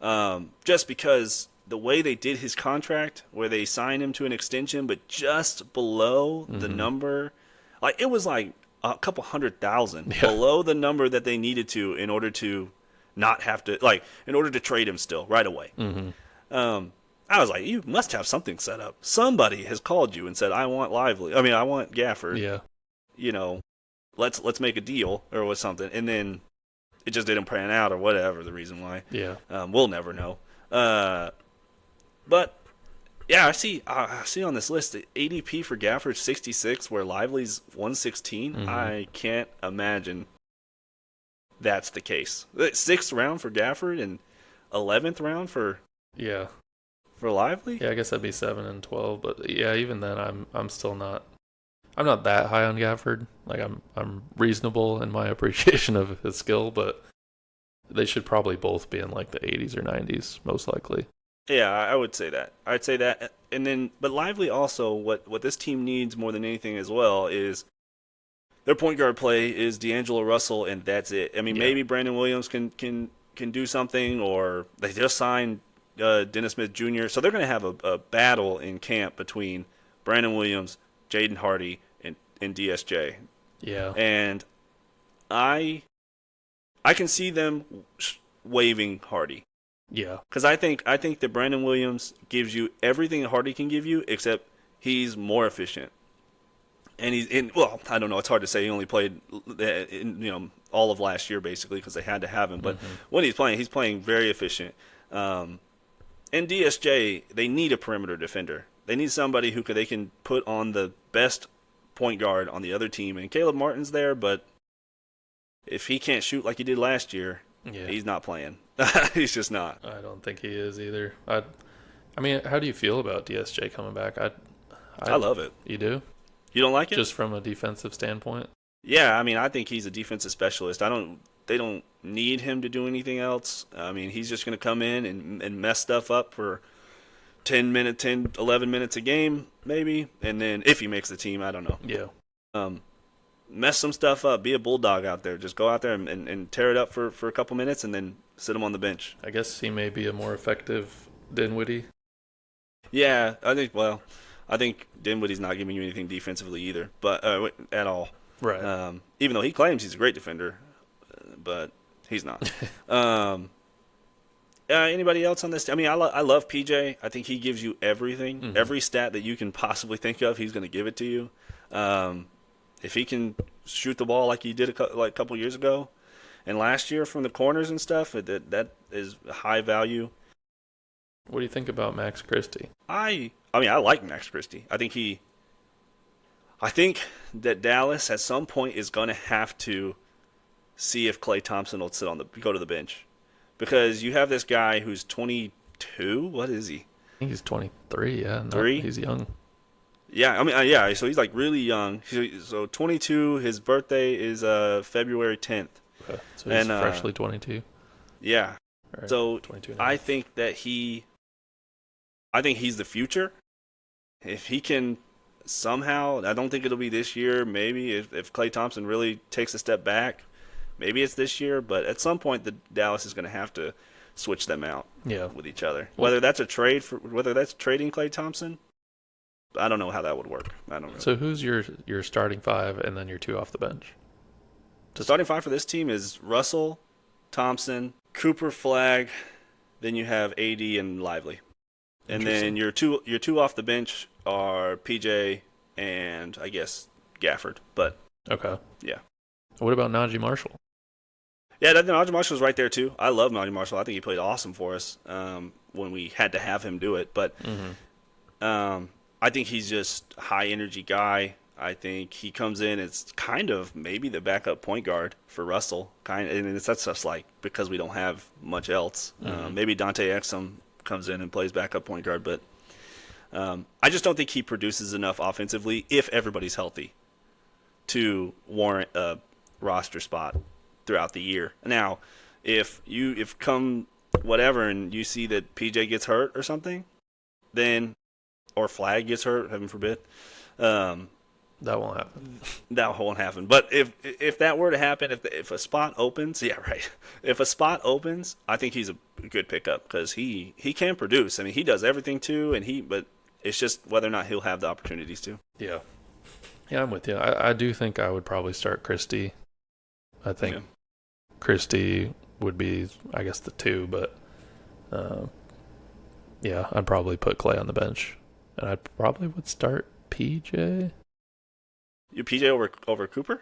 Just because the way they did his contract, where they signed him to an extension, but just below the
Hmm.
number, like it was like a couple 100,000
Yeah.
below the number that they needed to in order to not have to in order to trade him still right away.
Hmm.
Um, I was like, you must have something set up. Somebody has called you and said, I want Lively. I mean, I want Gafford.
Yeah.
You know, let's make a deal or something, and then it just didn't pan out or whatever the reason why.
Yeah.
We'll never know. But yeah, I see on this list the ADP for Gafford 66, where Lively's 116.
Hmm.
I can't imagine that's the case. Sixth round for Gafford and 11th round
Yeah.
for Lively.
Yeah, I guess that'd be 7 and 12, but yeah, even then, I'm still not. I'm not that high on Gafford. Like I'm reasonable in my appreciation of his skill, but they should probably both be in like the 80s or 90s, most likely.
Yeah, I would say that. I'd say that, and then but Lively also what this team needs more than anything as well is their point guard play is D'Angelo Russell, and that's it. I mean,
Yeah.
maybe Brandon Williams can do something, or they just signed Dennis Smith Jr., so they're going to have a battle in camp between Brandon Williams, Jaden Hardy, and DSJ,
Yeah.
and I can see them waiving Hardy.
Yeah.
Because I think that Brandon Williams gives you everything that Hardy can give you, except he's more efficient. And he's in. Well, I don't know. It's hard to say. He only played, all of last year basically because they had to have him. But
Hmm.
when he's playing very efficient. And DSJ, they need a perimeter defender. They need somebody they can put on the best point guard on the other team. And Caleb Martin's there, but if he can't shoot like he did last year,
Yeah.
he's not playing. He's just not.
I don't think he is either. I mean, how do you feel about DSJ coming back?
I love it.
You do?
You don't like it?
Just from a defensive standpoint?
Yeah, I mean, I think he's a defensive specialist. They don't need him to do anything else. I mean, he's just going to come in and mess stuff up for 10, 11 minutes a game, maybe. And then if he makes the team, I don't know.
Yeah.
Um, mess some stuff up. Be a bulldog out there. Just go out there and tear it up for a couple minutes, and then sit him on the bench.
I guess he may be a more effective Dinwiddie.
Yeah, I think Dinwiddie's not giving you anything defensively either, but at all.
Right.
Even though he claims he's a great defender, but he's not. Anybody else on this? I mean, I love PJ. I think he gives you everything. Mm-hmm. Every stat that you can possibly think of, he's going to give it to you. If he can shoot the ball like he did a couple years ago and last year from the corners and stuff, that is high value.
What do you think about Max Christie?
I like Max Christie. I think that Dallas at some point is going to have to see if Klay Thompson will go to the bench, because you have this guy who's 22. What is he?
I think he's 23. Yeah, he's young.
Yeah, I mean, yeah. So he's like really young. So 22. His birthday is February 10th.
Okay. So he's freshly 22.
Yeah.
Right.
So
22.
I think he's the future. If he can somehow, I don't think it'll be this year. Maybe if Klay Thompson really takes a step back, maybe it's this year. But at some point, the Dallas is going to have to switch them out.
Yeah.
With each other. Whether that's trading Klay Thompson, I don't know how that would work. I don't know.
So who's your starting five and then your two off the bench?
The starting five for this team is Russell, Thompson, Cooper, Flagg. Then you have AD and Lively. And then your two off the bench are PJ and I guess Gafford. But
okay,
yeah.
What about Najee Marshall?
Yeah, Najee Marshall's right there too. I love Najee Marshall. I think he played awesome for us when we had to have him do it. But I think he's just a high energy guy. I think he comes in as kind of maybe the backup point guard for Russell. And that's just like because we don't have much else. Maybe Dante Exum comes in and plays backup point guard, but I just don't think he produces enough offensively if everybody's healthy to warrant a roster spot throughout the year. Now, if come whatever and you see that PJ gets hurt or something, then or Flagg gets hurt, heaven forbid,
that won't happen.
That won't happen. But if that were to happen, if a spot opens, yeah, right. If a spot opens, I think he's a good pickup because he can produce. I mean, he does everything too, but it's just whether or not he'll have the opportunities to.
Yeah, I'm with you. I do think I would probably start Christie. I think Christie would be, I guess, the two, but yeah, I'd probably put Klay on the bench, and I probably would start PJ.
You PJ over Cooper?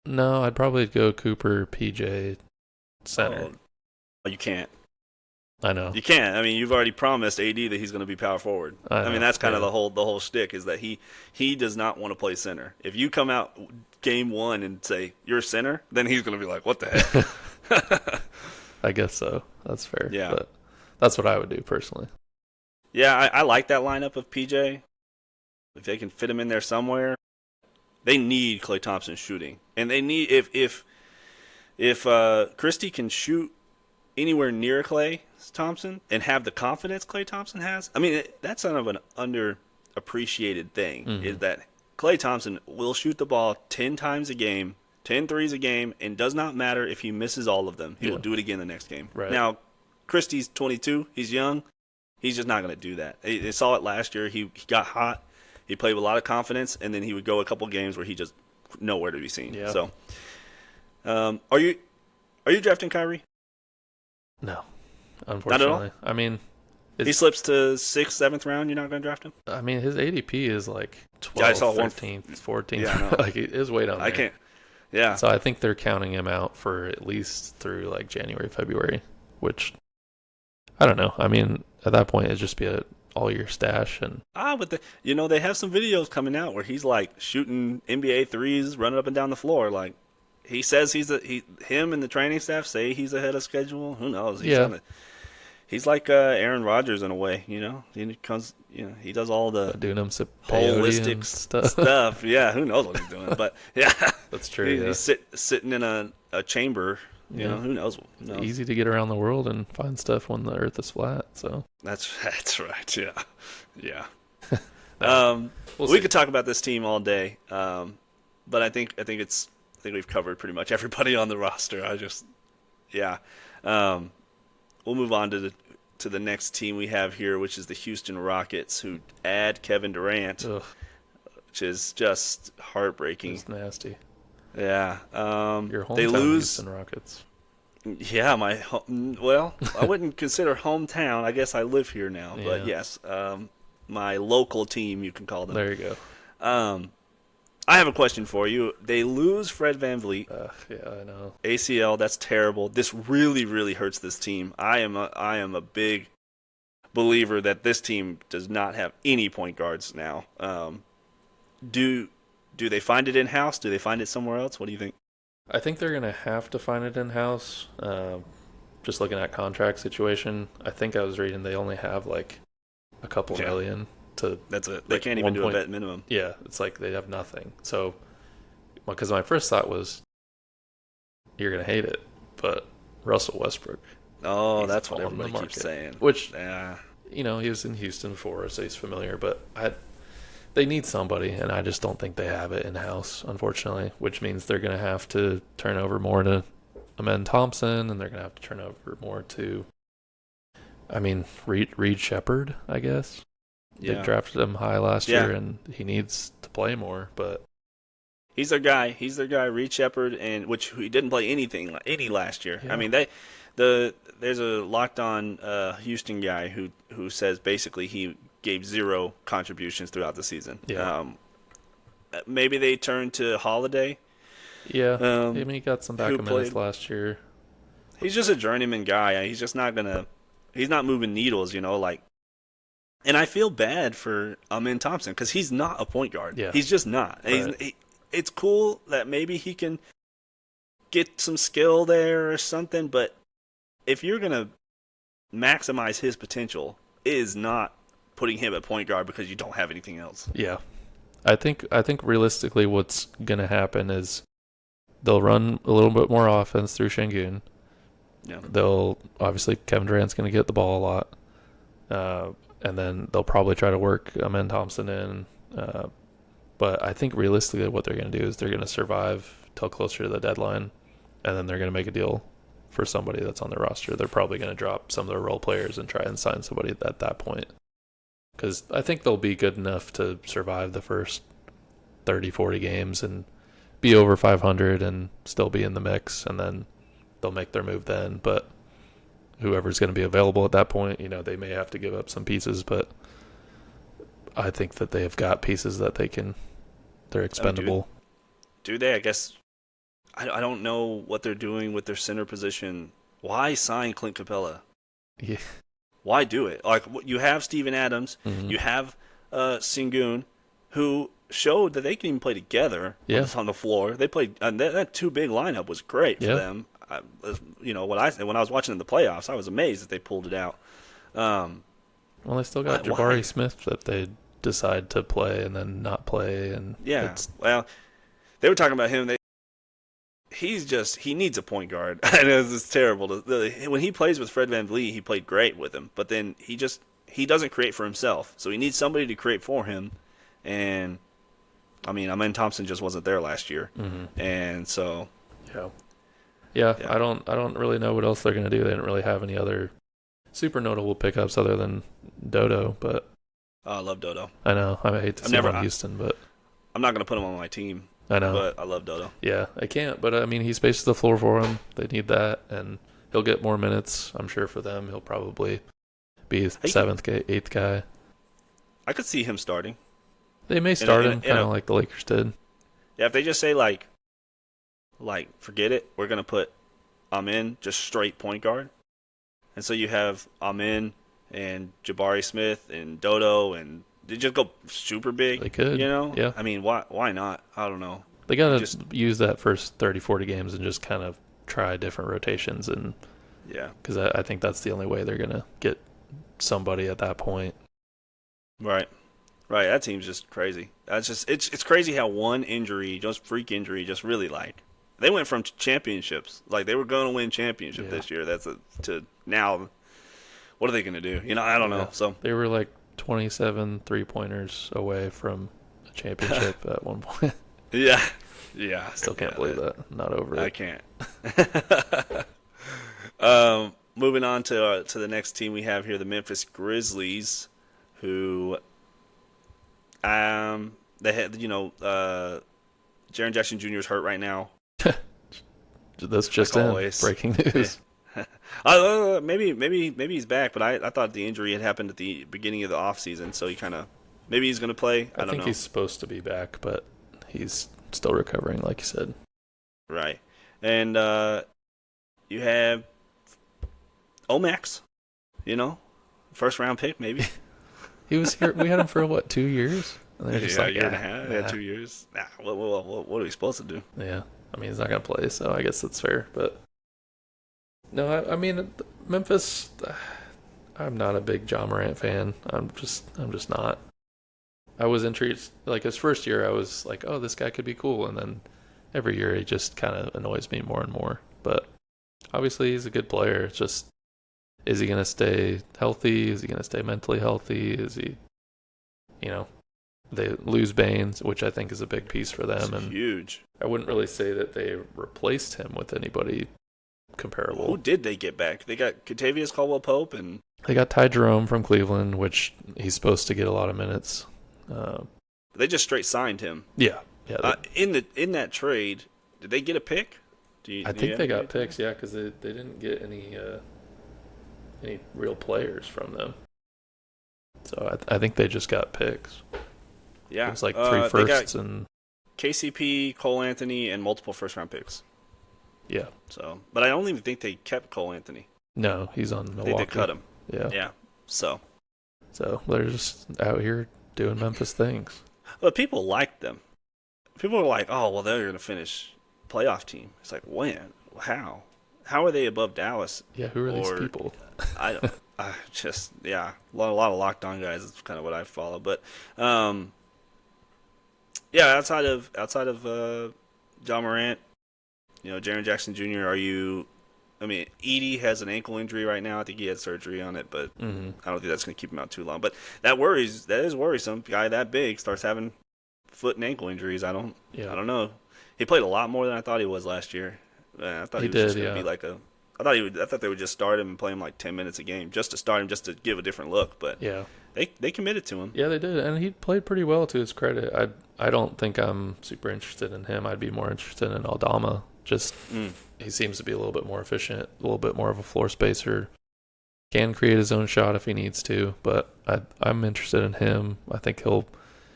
No, I'd probably go Cooper, PJ, center.
Oh, you can't.
I know.
You can't. I mean, you've already promised AD that he's going to be power forward. I mean, that's kind of the whole shtick is that he does not want to play center. If you come out game one and say you're center, then he's going to be like, what the heck?
I guess so. That's fair.
Yeah.
But that's what I would do personally.
Yeah, I like that lineup of PJ. If they can fit him in there somewhere. They need Klay Thompson shooting, and they need if Christie can shoot anywhere near Klay Thompson and have the confidence Klay Thompson has. I mean, that's kind of an underappreciated thing is that Klay Thompson will shoot the ball 10 times a game, 10 threes a game, and does not matter if he misses all of them. He will do it again the next game.
Right.
Now, Christie's 22. He's young. He's just not going to do that. They saw it last year. He got hot. He played with a lot of confidence, and then he would go a couple games where he just nowhere to be seen.
Yeah.
So, are you drafting Kyrie?
No, unfortunately.
Not at all?
I mean,
he slips to 6th, 7th round. You're not going to draft him?
I mean, his ADP is like 12th, 13th, 14th.
Yeah,
like his way down there.
I can't. Yeah.
So I think they're counting him out for at least through like January, February, which I don't know. I mean, at that point, it'd just be a all-year stash.
But they have some videos coming out where he's like shooting NBA threes, running up and down the floor. Like he says him and the training staff say he's ahead of schedule. Who knows? He's like Aaron Rodgers in a way. He does all the
doing him
holistic stuff. Yeah, who knows what he's doing? But yeah,
that's true.
He's sitting in a chamber. Who knows?
It's easy to get around the world and find stuff when the Earth is flat. So
that's right. Yeah.
We'll
we could talk about this team all day. but I think we've covered pretty much everybody on the roster. Yeah. Um, we'll move on to the next team we have here, which is the Houston Rockets, who add Kevin Durant,
Ugh,
which is just heartbreaking.
it's nasty.
Yeah.
Your
They
hometown
lose.
Houston Rockets.
Yeah, well, I wouldn't consider hometown. I guess I live here now, but
Yeah,
yes, my local team, you can call them.
there you go.
Um, I have a question for you. They lose Fred VanVleet,
Yeah, I know.
ACL. That's terrible. This really, really hurts this team. I am a big believer that this team does not have any point guards now. Do do they find it in house? Do they find it somewhere else? What do you think?
I think they're gonna have to find it in house. Just looking at contract situation, I think I was reading they only have like a couple
Yeah,
million to
that's it. They
like
can't even
one
do a
point.
vet minimum.
Yeah, it's like they have nothing. So, because my first thought was you're gonna hate it, but Russell Westbrook,
Oh,
he's
that's what
on the
everybody keeps
market.
saying.
Which
Yeah,
he was in Houston before, so he's familiar. But they need somebody, and I just don't think they have it in house, unfortunately. Which means they're gonna have to turn over more to Amen Thompson, and they're gonna have to turn over more to, I mean, Reed Shepard, I guess. They
yeah,
drafted him high last
yeah.
year, and he needs to play more. But
He's their guy. He's their guy, Reed Shepard, and which he didn't play any last year. I
yeah,
mean, there's a locked on Houston guy who says basically he gave zero contributions throughout the season.
yeah,
Maybe they turn to Holiday,
yeah. I
um,
mean, he got some
who
backup minutes
played.
last year.
He's just a journeyman guy. He's just not gonna. He's not moving needles, like. And I feel bad for Amin Thompson because he's not a point guard.
Yeah,
He's just not.
right.
It's cool that maybe he can get some skill there or something, but if you're gonna maximize his potential, it is not putting him at point guard because you don't have anything else.
Yeah, I think realistically, what's gonna happen is they'll run a little bit more offense through Şengün.
Yeah.
They'll obviously Kevin Durant's gonna get the ball a lot, and then they'll probably try to work Amen Thompson in. But I think realistically, what they're gonna do is they're gonna survive till closer to the deadline, and then they're gonna make a deal for somebody that's on their roster. They're probably gonna drop some of their role players and try and sign somebody at that point. Because I think they'll be good enough to survive the first 30, 40 games and be over 500 and still be in the mix, and then they'll make their move then. But whoever's going to be available at that point, they may have to give up some pieces, but I think that they have got pieces that they're expendable.
Do they? I guess I don't know what they're doing with their center position. Why sign Clint Capella?
Yeah.
Why do it? Like you have Steven Adams,
Mm-hmm.
you have Sengun, who showed that they can even play together
Yeah.
on the floor. They played that two big lineup was great for
Yeah.
them. What I said when I was watching in the playoffs, I was amazed that they pulled it out.
Well, they still got
Why?
Jabari Smith that they decide to play and then not play, and
Yeah, well, they were talking about him. He needs a point guard. I know it's terrible. When he plays with Fred VanVleet, he played great with him, but then he doesn't create for himself. So he needs somebody to create for him. And I mean, Thompson just wasn't there last year, and so
yeah.
Yeah.
I don't really know what else they're gonna do. They didn't really have any other super notable pickups other than Dodo, but
I love Dodo.
I know I hate to see him on Houston, but
I'm not gonna put him on my team,
I know.
but I love Dodo.
Yeah, I can't. But I mean, he spaces the floor for them. They need that, and he'll get more minutes. I'm sure for them, he'll probably be seventh guy, eighth guy.
I could see him starting.
They may start him kind of like the Lakers did.
Yeah, if they just say like forget it, we're gonna put Amin just straight point guard, and so you have Amin and Jabari Smith and Dodo, and they just go super big.
They could, yeah.
I mean, why not? I don't know.
They got to use that first 30, 40 games and just kind of try different rotations, and
yeah,
because I think that's the only way they're gonna get somebody at that point.
Right. That team's just crazy. That's just it's crazy how one injury, just freak injury, just really they went from championships, like they were going to win championship this year. To now, what are they going to do? I don't know. So
they were like 27 3-pointers away from a championship at one point.
Yeah, yeah.
Still can't
Yeah,
believe that. Not over
I
it.
can't. Moving on to the next team we have here, the Memphis Grizzlies, who they had Jaren Jackson Jr. is hurt right now,
That's
like
just in.
always.
Breaking
Yeah.
news.
Maybe he's back, but I thought the injury had happened at the beginning of the offseason, so he kind of maybe he's going to play.
I
I don't
think
know.
he's supposed to be back, but he's still recovering, like you said.
Right, and you have Omax, first round pick maybe.
He was here. We had him for what, 2 years? And they're just
Yeah, a
like,
year and a half. Yeah,
nah.
2 years. Nah, what are we supposed to do?
Yeah. I mean, he's not gonna play, so I guess that's fair. But no, I mean, Memphis. I'm not a big John Morant fan. I'm just not. I was intrigued. Like his first year, I was like, oh, this guy could be cool, and then every year he just kind of annoys me more and more. But obviously, he's a good player. It's just, is he gonna stay healthy? Is he gonna stay mentally healthy? Is he, you know, they lose Baines, which I think is a big piece for them,
It's
and
huge.
I wouldn't really say that they replaced him with anybody comparable.
Who did they get back? They got Kentavious Caldwell Pope and
They got Ty Jerome from Cleveland, which he's supposed to get a lot of minutes. Uh,
they just straight signed him.
yeah, yeah.
In that trade, did they get a pick?
I think they got picks, yeah, because they didn't get any real players from them. So I think they just got picks.
Yeah,
It was like three
they got
firsts and
KCP, Cole Anthony, and multiple first round picks.
yeah.
So, but I don't even think they kept Cole Anthony.
No, he's on
I
Milwaukee.
think they cut him.
Yeah.
Yeah. So,
So they're just out here doing Memphis things.
but people liked them. People were like, "Oh, well, they're going to finish playoff team." It's like, when? How? How are they above Dallas?
Yeah, who are these
Or
people?
I don't. I just a lot of locked on guys. Is kind of what I follow. But yeah, outside of John Morant, Jaren Jackson Jr. Are you? I mean, Edie has an ankle injury right now. I think he had surgery on it, but
Mm-hmm.
I don't think that's going to keep him out too long. But that is worrisome. Guy that big starts having foot and ankle injuries. I don't know. He played a lot more than I thought he was last year. I thought he was just going to be like a. I thought they would just start him and play him like 10 minutes a game just to start him, just to give a different look. But
Yeah.
they committed to him.
Yeah, they did, and he played pretty well to his credit. I don't think I'm super interested in him. I'd be more interested in Aldama. Just he seems to be a little bit more efficient, a little bit more of a floor spacer. Can create his own shot if he needs to, but I'm interested in him. I think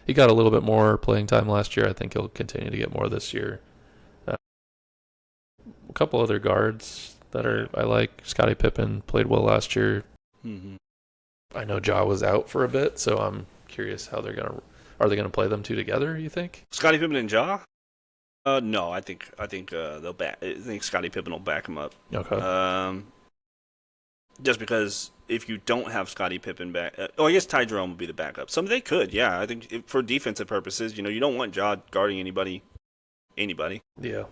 he got a little bit more playing time last year. I think he'll continue to get more this year. A couple other guards that I like. Scottie Pippen played well last year.
Mm-hmm.
I know Ja was out for a bit, so I'm curious how are they gonna play them two together, you think?
Scottie Pippen and Ja? No, I think they'll back. I think Scottie Pippen will back him up.
Okay.
Just because if you don't have Scottie Pippen back, I guess Ty Jerome would be the backup. Some they could, yeah. I think for defensive purposes, you don't want Ja guarding anybody.
Yeah.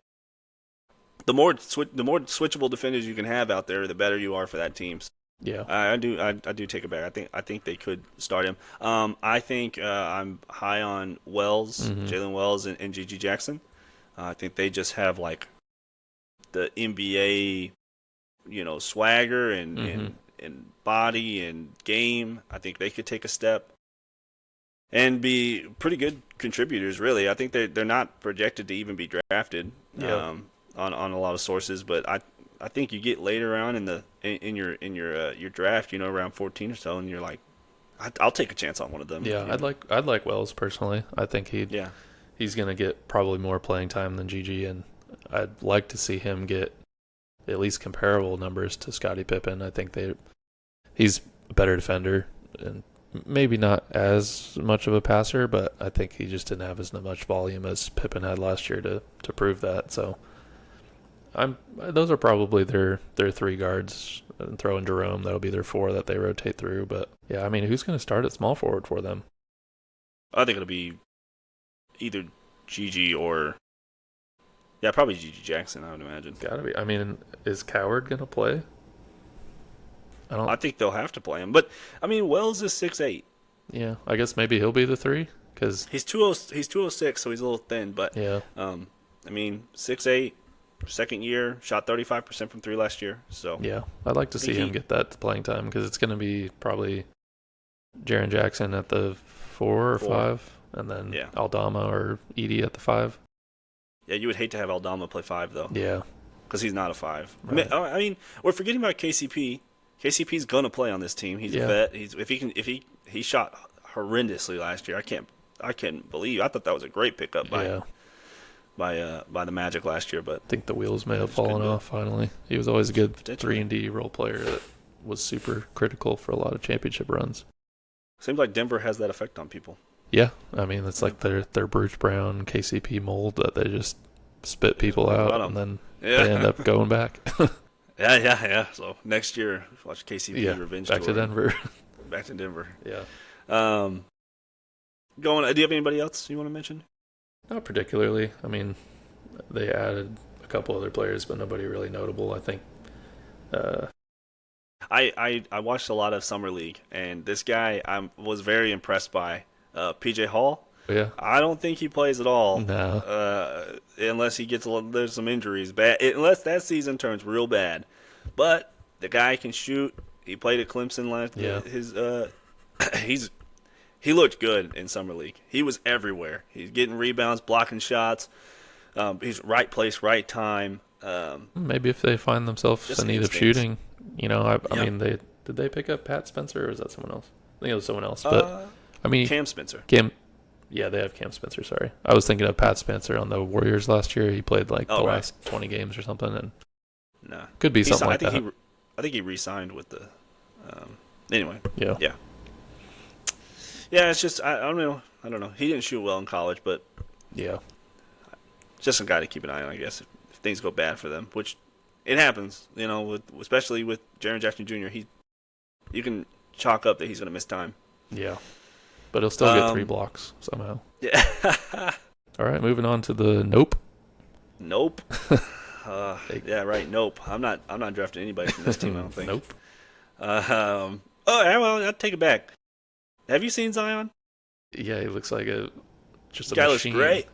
The more switchable defenders you can have out there, the better you are for that team.
Yeah.
I do take it back. I think they could start him. I think I'm high on Wells, Jalen Wells, and Gigi Jackson. I think they just have like the NBA, swagger and body and game. I think they could take a step and be pretty good contributors. Really, I think they're not projected to even be drafted.
Yeah.
On a lot of sources, but I think you get later on in your draft, around 14 or so, and you're like, I'll take a chance on one of them.
Yeah, I'd like Wells personally. I think he's gonna get probably more playing time than Gigi, and I'd like to see him get at least comparable numbers to Scottie Pippen. I think he's a better defender and maybe not as much of a passer, but I think he just didn't have as much volume as Pippen had last year to prove that. So those are probably their three guards, and throw in Jerome. That'll be their four that they rotate through. But yeah, I mean, who's going to start at small forward for them?
I think it'll be either Gigi or probably Gigi Jackson. I would imagine.
Gotta be. I mean, is Coward going to play?
I think they'll have to play him, but I mean, Wells is 6'8".
Yeah, I guess maybe he'll be the three. Because
He's 206, so he's a little thin, but
yeah,
I mean 6'8", second year, shot 35% from three last year. So
yeah, I'd like to
I think
see him get that playing time because it's going to be probably Jaren Jackson at the 4 or 5, and then
yeah,
Aldama or Edie at the 5.
yeah. You would hate to have Aldama play five though,
Yeah,
because he's not a five.
right.
I mean, we're forgetting about KCP. KCP's gonna play on this team. He's a
Yeah,
vet. He shot horrendously last year. I can't believe. I thought that was a great pickup
yeah.
by the Magic last year, but
I think the wheels may have
just couldn't
fallen
do it.
off finally. He was always a good
Potentially.
3-and-D role player that was super critical for a lot of championship runs.
Seems like Denver has that effect on people.
Yeah, I mean it's like their Bruce Brown KCP mold that they just spit people
Think
out
about 'em.
and then
Yeah.
they end up going back.
Yeah. So next year, watch KCP
Yeah,
revenge
back to
tour.
Denver.
Back to Denver.
Yeah,
Do you have anybody else you want to mention?
not particularly. I mean, they added a couple other players, but nobody really notable. I think.
I watched a lot of Summer League, and this guy I was very impressed by. PJ Hall.
Yeah,
I don't think he plays at all.
no,
Unless he gets there's some injuries. Unless that season turns real bad. But the guy can shoot. He played at Clemson last.
Yeah.
He looked good in Summer League. He was everywhere. He's getting rebounds, blocking shots. He's right place, right time.
maybe if they find themselves
Just
in need of
instincts.
shooting, I
Yeah.
mean, did they pick up Pat Spencer or was that someone else? I think it was someone else, but I mean,
Cam Spencer.
Yeah, they have Cam Spencer. Sorry, I was thinking of Pat Spencer on the Warriors last year. He played like the
right.
last 20 games or something, and
No,
could be something like that.
I think he re-signed with the. Anyway,
Yeah,
yeah. It's just I don't know. He didn't shoot well in college, but
yeah,
just a guy to keep an eye on, I guess, if things go bad for them, which it happens. Especially with Jaren Jackson Jr. You can chalk up that he's going to miss time.
yeah. But he'll still get 3 blocks somehow.
Yeah.
All right, moving on to the nope.
Nope. Yeah, right. Nope. I'm not drafting anybody from this team. I don't think.
Nope.
Well, I'll take it back. Have you seen Zion?
Yeah, he looks like just a
Guy looks
machine.
great.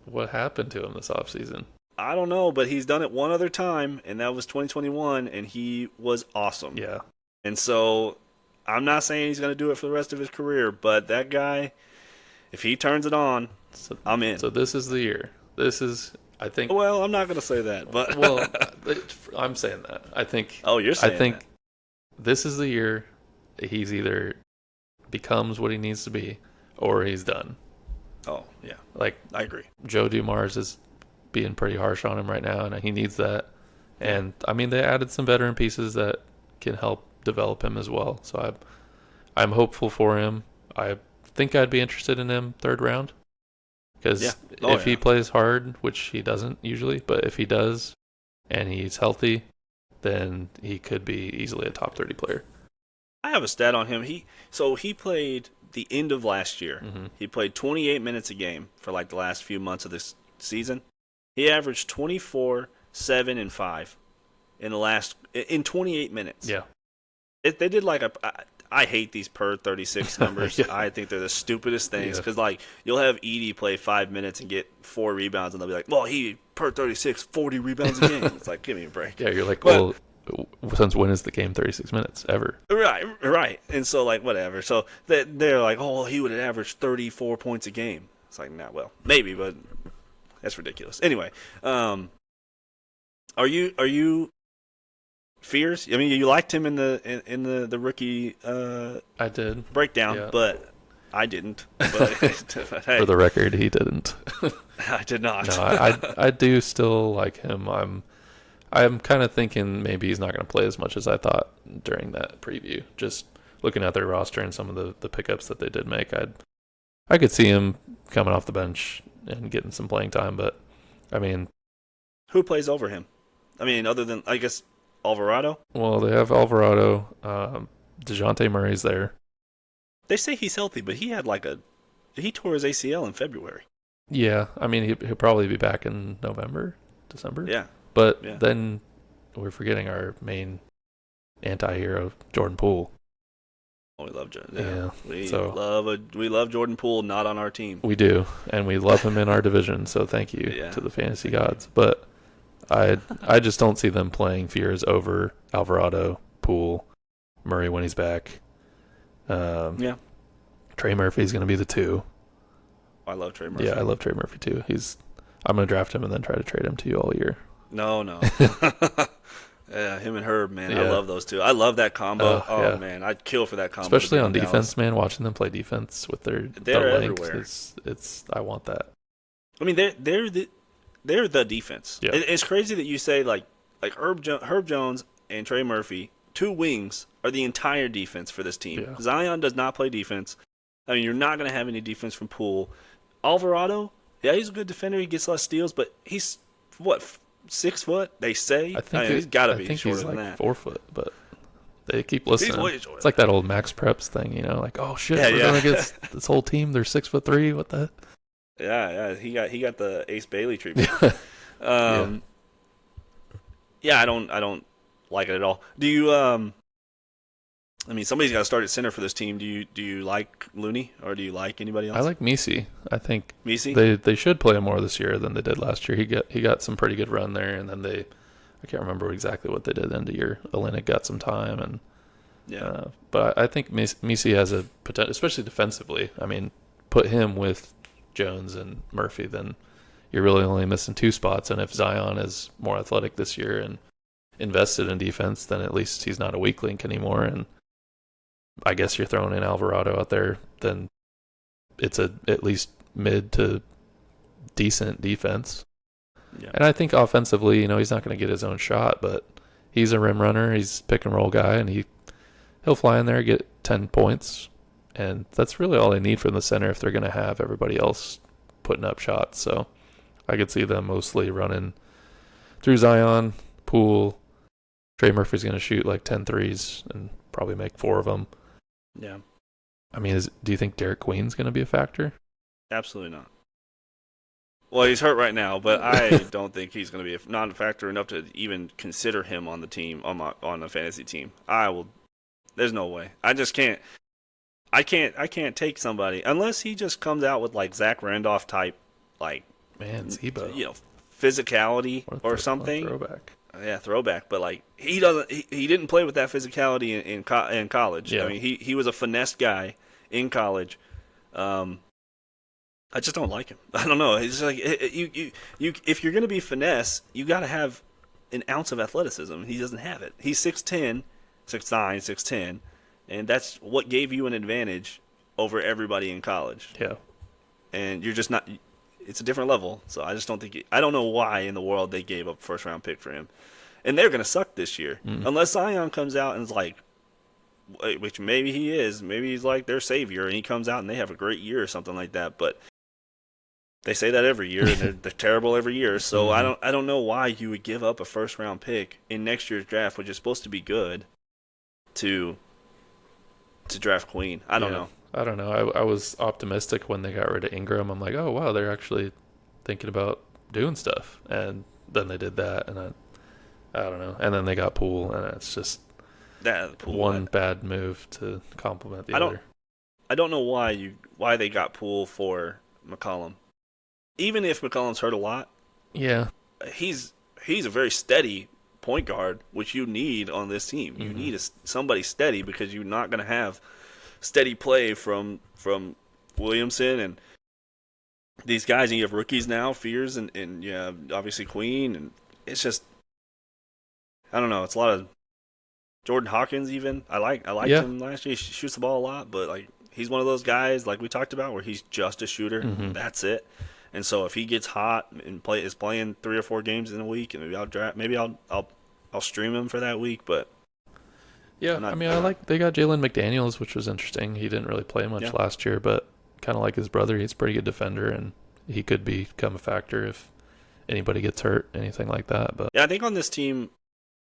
What happened to him this offseason?
I don't know, but he's done it one other time, and that was 2021, and he was awesome.
Yeah,
And so I'm not saying he's going to do it for the rest of his career, but that guy, if he turns it on, I'm in.
So this is the year. This is, I think.
Well, I'm not going to say that, but
Well, I'm saying that. I think.
oh, you're saying
I think
that.
this is the year he's either becomes what he needs to be or he's done.
Oh, yeah,
Like
I agree.
Joe Dumars is being pretty harsh on him right now, and he needs that. And I mean, they added some veteran pieces that can help develop him as well. So I'm hopeful for him. I think I'd be interested in him 3rd round because if he plays hard, which he doesn't usually, but if he does and he's healthy, then he could be easily a top 30 player.
I have a stat on him. He played the end of last year.
Mm-hmm.
He played 28 minutes a game for like the last few months of this season. He averaged 24, 7, and 5 in 28 minutes.
Yeah.
They did like I hate these per 36 numbers.
Yeah.
I think they're the stupidest things because like you'll have Edie play 5 minutes and get 4 rebounds and they'll be like, well, he per 36 40 rebounds a game. It's like, give me a break.
Yeah, you're like, well, since when is the game 36 minutes ever?
Right. And so like whatever. So they're like, oh, he would have averaged 34 points a game. It's like, nah, well, maybe, but that's ridiculous. Anyway, are you fears? I mean, you liked him in the rookie
I did.
breakdown,
Yeah.
but I didn't. But hey,
For the record, he didn't.
I did not.
No, I do still like him. I'm kind of thinking maybe he's not going to play as much as I thought during that preview. Just looking at their roster and some of the pickups that they did make, I could see him coming off the bench and getting some playing time. But I mean,
Who plays over him? I mean, other than I guess Alvarado.
well, they have Alvarado, DeJounte Murray's there.
They say he's healthy, but he tore his ACL in February.
Yeah, I mean he'll probably be back in November, December.
Yeah.
But
Yeah.
then we're forgetting our main anti-hero, Jordan Poole.
We love Jordan.
Yeah.
We love Jordan Poole, not on our team.
We do, and we love him in our division. So thank you to the fantasy gods. But I just don't see them playing Fears over Alvarado, Poole, Murray when he's back. Trey Murphy's going to be the 2.
I love Trey Murphy.
Yeah, I love Trey Murphy too. I'm going to draft him and then try to trade him to you all year.
No. Yeah, him and Herb, man. Yeah. I love those two. I love that combo. Man, I'd kill for that combo.
Especially on defense, man. Watching them play defense with their length, everywhere. I want that.
I mean, they're the defense. Yeah. It's crazy that you say like Herb Jones and Trey Murphy, 2 wings, are the entire defense for this team. Yeah. Zion does not play defense. I mean, you're not going to have any defense from Poole. Alvarado, yeah, he's a good defender. He gets less steals, but he's what? 6 foot, they say. He's got to be shorter than that.
4 foot, but they keep listening. It's like that old Max Preps thing, like, oh shit, we're gonna get this whole team. They're 6'3". What the?
Yeah. He got the Ace Bailey treatment. I don't like it at all. Do you? I mean, somebody's got to start at center for this team. Do you like Looney or do you like anybody else?
I like Misi. I think
Misi?
They should play him more this year than they did last year. He got some pretty good run there, and then I can't remember exactly what they did end of year. Olynyk got some time, and but I think Misi has a potential, especially defensively. I mean, put him with Jones and Murphy, then you're really only missing 2 spots. And if Zion is more athletic this year and invested in defense, then at least he's not a weak link anymore. And I guess you're throwing in Alvarado out there, then it's at least mid to decent defense. Yeah. And I think offensively, he's not going to get his own shot, but he's a rim runner. He's a pick and roll guy, and he'll fly in there and get 10 points. And that's really all they need from the center if they're going to have everybody else putting up shots. So I could see them mostly running through Zion, Poole. Trey Murphy's going to shoot like 10 threes and probably make 4 of them.
Yeah.
I mean, do you think Derek Queen's going to be a factor?
Absolutely not. Well, he's hurt right now, but I don't think he's going to be a non-factor enough to even consider him on the team, on the fantasy team. There's no way. I just can't. I can't take somebody unless he just comes out with like Zach Randolph type, like
Zebo,
physicality or something.
Throwback.
Yeah, throwback. But like he doesn't. He didn't play with that physicality in college.
Yeah.
I mean, he was a finesse guy in college. I just don't like him. I don't know. It's like you if you're going to be finesse, you got to have an ounce of athleticism. He doesn't have it. He's 6'10", 6'9", 6'10", and that's what gave you an advantage over everybody in college.
Yeah.
And you're just not. It's a different level. So I just don't think. I don't know why in the world they gave up a first round pick for him, and they're going to suck this year unless Zion comes out and is like, which maybe he is. Maybe he's like their savior, and he comes out and they have a great year or something like that. But they say that every year, and they're terrible every year. So I don't know why you would give up a first round pick in next year's draft, which is supposed to be good, to draft Queen. I don't know.
I don't know. I was optimistic when they got rid of Ingram. I'm like, oh wow, they're actually thinking about doing stuff, and then they did that, and I don't know. And then they got Poole, and it's just one bad move to complement the other.
I don't know why they got Poole for McCollum. Even if McCollum's hurt a lot,
yeah,
he's a very steady point guard, which you need on this team. You need somebody steady because you're not going to have steady play from Williamson and these guys. And you have rookies now, Fears, and you have obviously Queen, and it's just I don't know. It's a lot of Jordan Hawkins. Even I liked him last year. He shoots the ball a lot, but like he's one of those guys like we talked about where he's just a shooter. That's it. And so if he gets hot and is playing 3 or 4 games in a week, and maybe I'll stream him for that week. But
yeah, I mean, they got Jalen McDaniels, which was interesting. He didn't really play much last year, but kind of like his brother, he's a pretty good defender, and he could become a factor if anybody gets hurt, anything like that. But
yeah, I think on this team,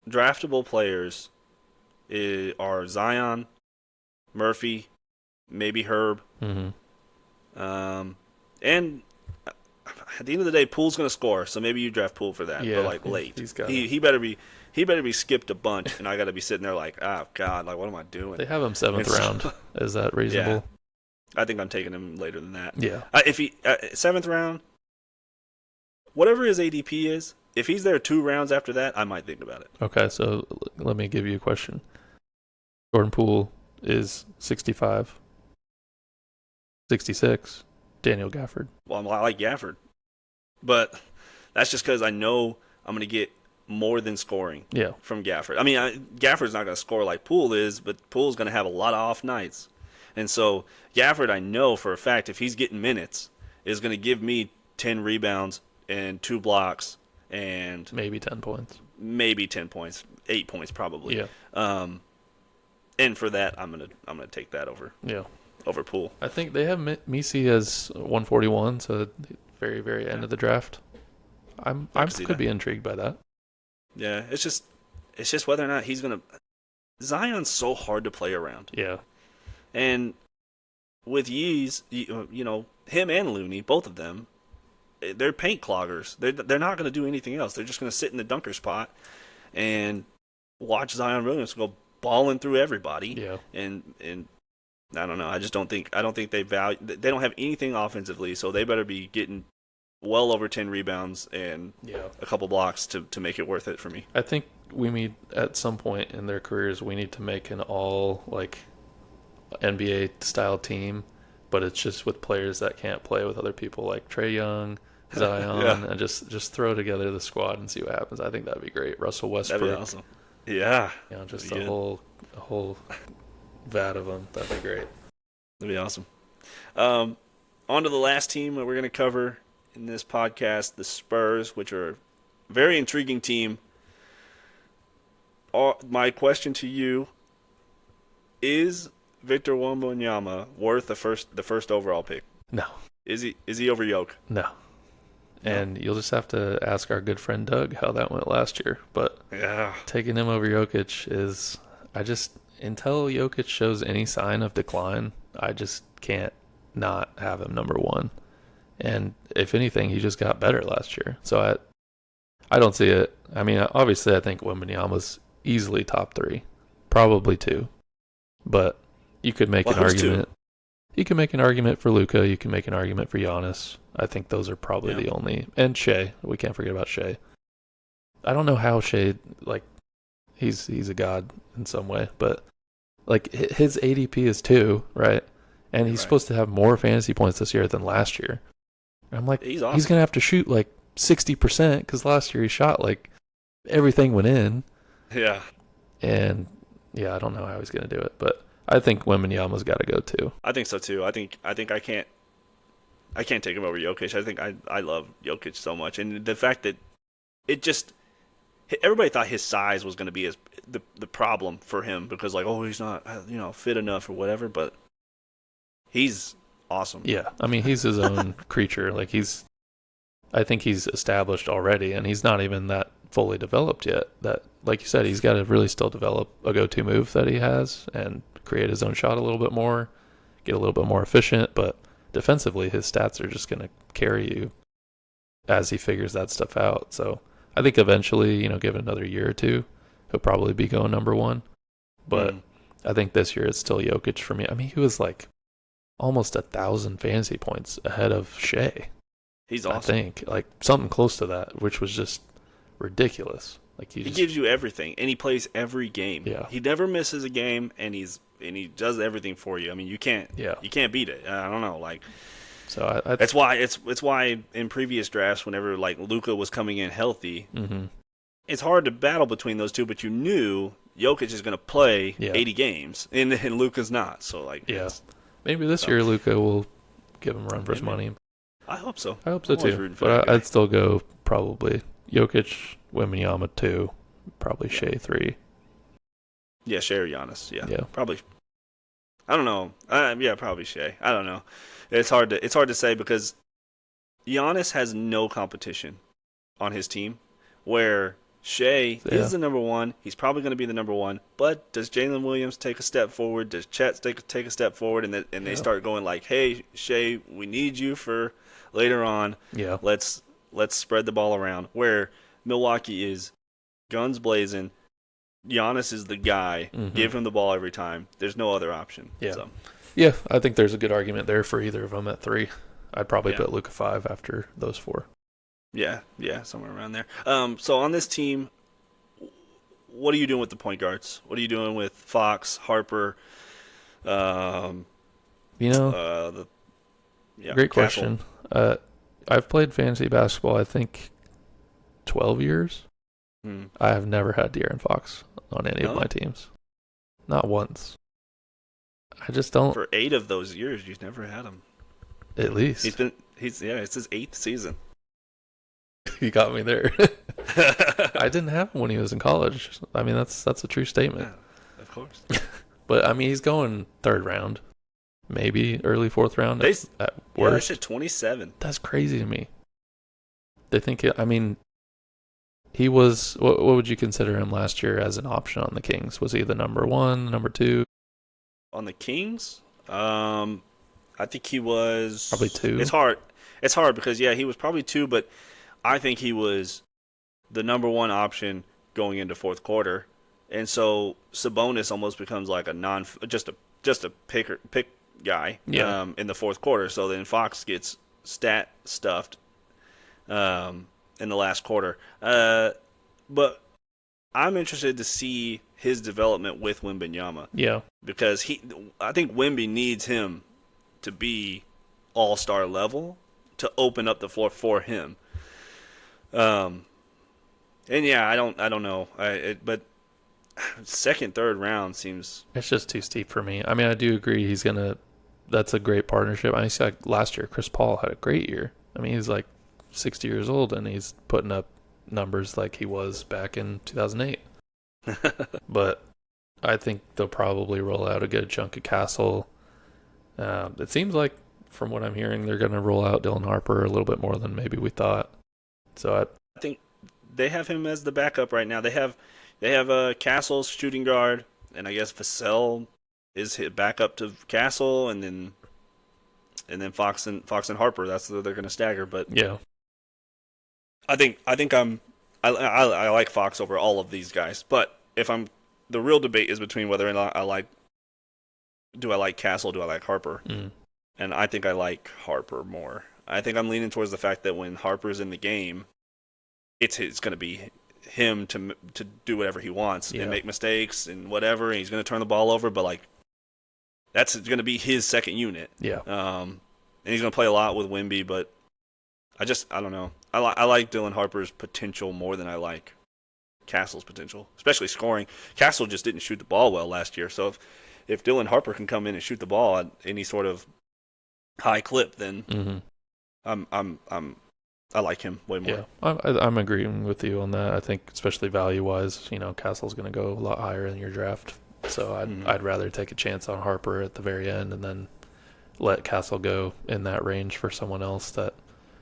draftable players are Zion, Murphy, maybe Herb, and at the end of the day, Poole's going to score, so maybe you draft Poole for that.
Yeah,
but like late,
he's got
he better be. he better be skipped a bunch, and I got to be sitting there like, oh God, like what am I doing?
They have him seventh
And so,
round. Is that
yeah,
reasonable?
I think I'm taking him later than that.
Yeah.
If he seventh round, whatever his ADP is, if he's there 2 rounds after that, I might think about it.
Okay, so let me give you a question. Jordan Poole is 65, 66. Daniel Gafford.
Well, I like Gafford, but that's just because I know I'm going to get more than scoring
Yeah.
from Gafford. I mean, Gafford's not going to score like Poole is, but Poole's going to have a lot of off nights. And so Gafford, I know for a fact, if he's getting minutes, is going to give me 10 rebounds and 2 blocks and
Maybe 10 points.
maybe 10 points, 8 points probably.
Yeah.
And for that, I'm gonna take that
Yeah.
over Poole.
I think they have Misi as 141, so the very, very end of the draft. I could be intrigued by that.
Yeah, it's just whether or not he's gonna. Zion's so hard to play around.
Yeah.
And with Yeez, him and Looney, both of them, they're paint cloggers. They're not going to do anything else. They're just going to sit in the dunker spot and watch Zion Williams go balling through everybody.
Yeah.
And I don't know. I don't think they don't have anything offensively, so they better be getting well over 10 rebounds and a couple blocks to make it worth it for me.
I think we need, at some point in their careers, we need to make an all NBA style team, but it's just with players that can't play with other people like Trae Young, Zion, and just throw together the squad and see what happens. I think that'd be great. Russell Westbrook.
That'd be awesome. Yeah.
Just a whole vat of them. That'd be great.
That'd be awesome. On to the last team that we're going to cover in this podcast, the Spurs, which are a very intriguing team. My question to you is: Victor Wembanyama worth the first overall pick?
No.
Is he over Jokic?
No. And you'll just have to ask our good friend Doug how that went last year. But taking him over Jokic is, until Jokic shows any sign of decline, I just can't not have him number one. And if anything, he just got better last year. So I don't see it. I mean, obviously, I think Wembanyama's easily top 3, probably 2. But you could make an argument. 2? You can make an argument for Luka. You can make an argument for Giannis. I think those are probably the only. And Shea. We can't forget about Shea. I don't know how Shea, he's a god in some way, but his ADP is 2, right? And he's supposed to have more fantasy points this year than last year. And I'm like, he's going to have to shoot 60% because last year he shot everything went in.
Yeah.
And I don't know how he's going to do it, but I think Wembanyama's got to go too.
I think so too. I think I can't take him over Jokic. I think I love Jokic so much, and the fact that everybody thought his size was going to be the problem for him because he's not fit enough or whatever, but he's awesome.
Yeah, I mean he's his own creature. I think he's established already, and he's not even that fully developed yet. That, like you said, he's got to really still develop a go-to move that he has and create his own shot a little bit more, get a little bit more efficient. But defensively, his stats are just going to carry you as he figures that stuff out. So I think eventually, give it another year or two, he'll probably be going number one. But I think this year it's still Jokic for me. I mean, he was almost 1,000 fantasy points ahead of Shea.
He's awesome.
I think something close to that, which was just ridiculous. He
gives you everything, and he plays every game.
Yeah.
He never misses a game, and he does everything for you. I mean, you can't beat it. I don't know,
So
that's why it's why in previous drafts, whenever Luka was coming in healthy, it's hard to battle between those two. But you knew Jokic is going to play 80 games, and Luka's not. So
maybe this year Luka will give him a run for his money.
I hope so.
I hope so too. But I'd still go probably Jokic, Wembanyama 2, probably Shea 3.
Yeah, Shea or Giannis. Yeah, probably. I don't know. Probably Shea. I don't know. It's hard to say because Giannis has no competition on his team, where Shea is the number one. He's probably going to be the number one. But does Jalen Williams take a step forward? Does Chet take a step forward? And they start going hey, Shea, we need you for later on.
Yeah.
Let's spread the ball around. Where Milwaukee is guns blazing. Giannis is the guy.
Mm-hmm.
Give him the ball every time. There's no other option.
Yeah.
So.
Yeah, I think there's a good argument there for either of them at 3. I'd probably put Luka 5 after those 4.
Yeah, somewhere around there. So on this team, what are you doing with the point guards? What are you doing with Fox, Harper?
Great
Castle.
question. I've played fantasy basketball, I think, 12 years. I have never had De'Aaron Fox on any of my teams. Not once. I just don't.
For 8 of those years, you've never had him.
At least.
It's his 8th season.
You got me there. I didn't have him when he was in college. I mean, that's a true statement.
Yeah, of course.
But, I mean, he's going 3rd round. Maybe early 4th round at worst.
They said 27.
That's crazy to me. They think, he was, what would you consider him last year as an option on the Kings? Was he the number 1, number 2?
On the Kings? I think he was...
Probably 2.
It's hard because, he was probably 2, but I think he was the number 1 option going into 4th quarter. And so Sabonis almost becomes like a just a pick guy in the 4th quarter. So then Fox gets stat stuffed in the last quarter. But I'm interested to see his development with Wembanyama.
Yeah.
Because I think Wemby needs him to be all-star level to open up the floor for him. I don't know. But 2nd, 3rd round seems...
It's just too steep for me. I mean, I do agree that's a great partnership. I mean, like last year, Chris Paul had a great year. I mean, he's like 60 years old, and he's putting up numbers like he was back in 2008. But I think they'll probably roll out a good chunk of Castle. It seems like, from what I'm hearing, they're going to roll out Dylan Harper a little bit more than maybe we thought. So
I think they have him as the backup right now. They have Castle's shooting guard, and I guess Vassell is hit back up to Castle, and then Fox and Harper. That's what they're going to stagger. But
yeah,
I like Fox over all of these guys. But the real debate is between whether or not I like Castle, do I like Harper? And I think I like Harper more. I think I'm leaning towards the fact that when Harper's in the game, it's going to be him to do whatever he wants and make mistakes and whatever, and he's going to turn the ball over. But like, that's going to be his second unit.
Yeah.
And he's going to play a lot with Wemby, but I don't know. I like Dylan Harper's potential more than I like Castle's potential, especially scoring. Castle just didn't shoot the ball well last year, so if Dylan Harper can come in and shoot the ball at any sort of high clip, then I like him way more.
Yeah, I'm agreeing with you on that. I think, especially value-wise, Castle's going to go a lot higher in your draft. So I'd rather take a chance on Harper at the very end and then let Castle go in that range for someone else that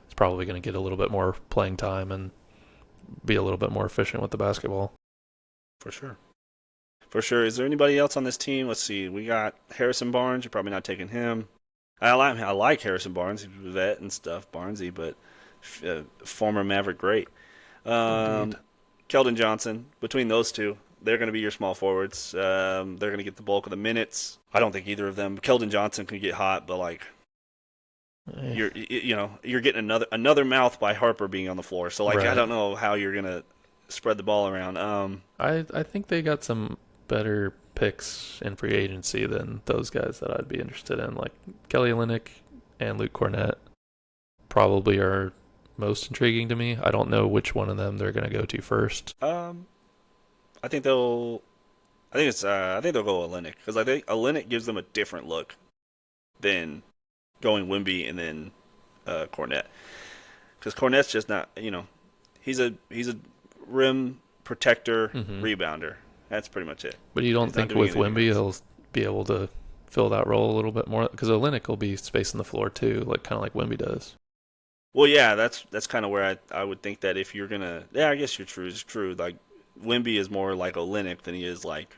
is probably going to get a little bit more playing time and be a little bit more efficient with the basketball.
For sure. Is there anybody else on this team? Let's see. We got Harrison Barnes. You're probably not taking him. I like Harrison Barnes. He's a vet and stuff, Barnesy, but former Maverick great. Keldon Johnson. Between those two, they're going to be your small forwards. They're going to get the bulk of the minutes. I don't think either of them. Keldon Johnson can get hot, but like you're getting another mouth by Harper being on the floor. So like, right. I don't know how you're going to spread the ball around.
I think they got some better picks in free agency than those guys that I'd be interested in. Like Kelly Olynyk and Luke Cornett probably are most intriguing to me. I don't know which one of them they're going to go to first.
I think they'll go Olynyk because I think Olynyk gives them a different look than going Wemby and then Cornett, because Cornett's just not, he's a rim protector, rebounder. That's pretty much it.
But you don't think with Wemby he'll be able to fill that role a little bit more? Because Olynyk will be spacing the floor too, kind of like Wemby does.
Well, yeah, that's kind of where I would think that if you're gonna, I guess it's true. Like Wemby is more like Olynyk than he is like.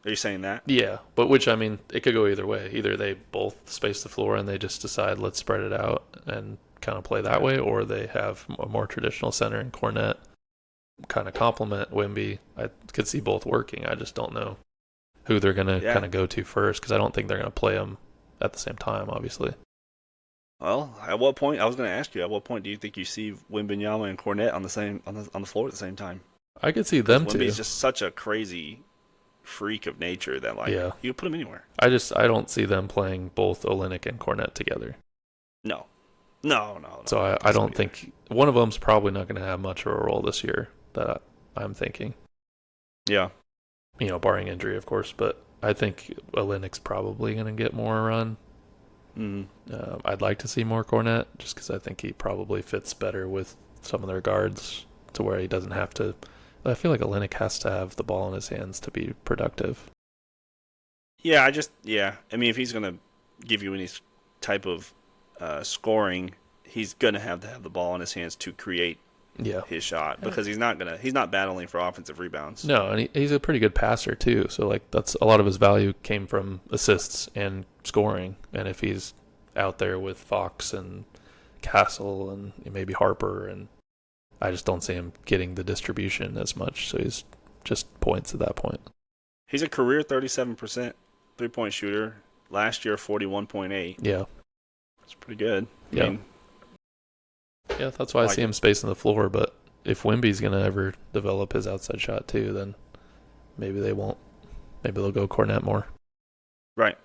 Are you saying that?
Yeah, but which, I mean, it could go either way. Either they both space the floor and they just decide let's spread it out and kind of play that way, or they have a more traditional center in Cornett kind of complement Wimby. I could see both working. I just don't know who they're going to kind of go to first, because I don't think they're going to play them at the same time, obviously.
Well, at what point? I was going to ask you. At what point do you think you see Wembanyama and Cornette on the floor at the same time?
I could see them too.
Wemby's just such a crazy freak of nature that you could put him anywhere.
I don't see them playing both Olynyk and Cornette together.
No.
So I don't think one of them's probably not going to have much of a role this year, that I'm thinking.
Yeah.
Barring injury, of course, but I think Olynyk's probably going to get more run. I'd like to see more Cornette, just because I think he probably fits better with some of their guards, to where he doesn't have to. I feel like Olynyk has to have the ball in his hands to be productive.
Yeah, I mean, if he's going to give you any type of scoring, he's going to have the ball in his hands to create his shot, because he's not battling for offensive rebounds.
No, and he's a pretty good passer too. So that's a lot of his value came from assists and scoring. And if he's out there with Fox and Castle and maybe Harper, and I just don't see him getting the distribution as much. So he's just points at that point.
He's a career 37% 3-point shooter. Last year, 41.8.
Yeah,
it's pretty good.
I mean, that's why I see him spacing the floor. But if Wemby's going to ever develop his outside shot too, then maybe they won't. Maybe they'll go Cornette more.
Right.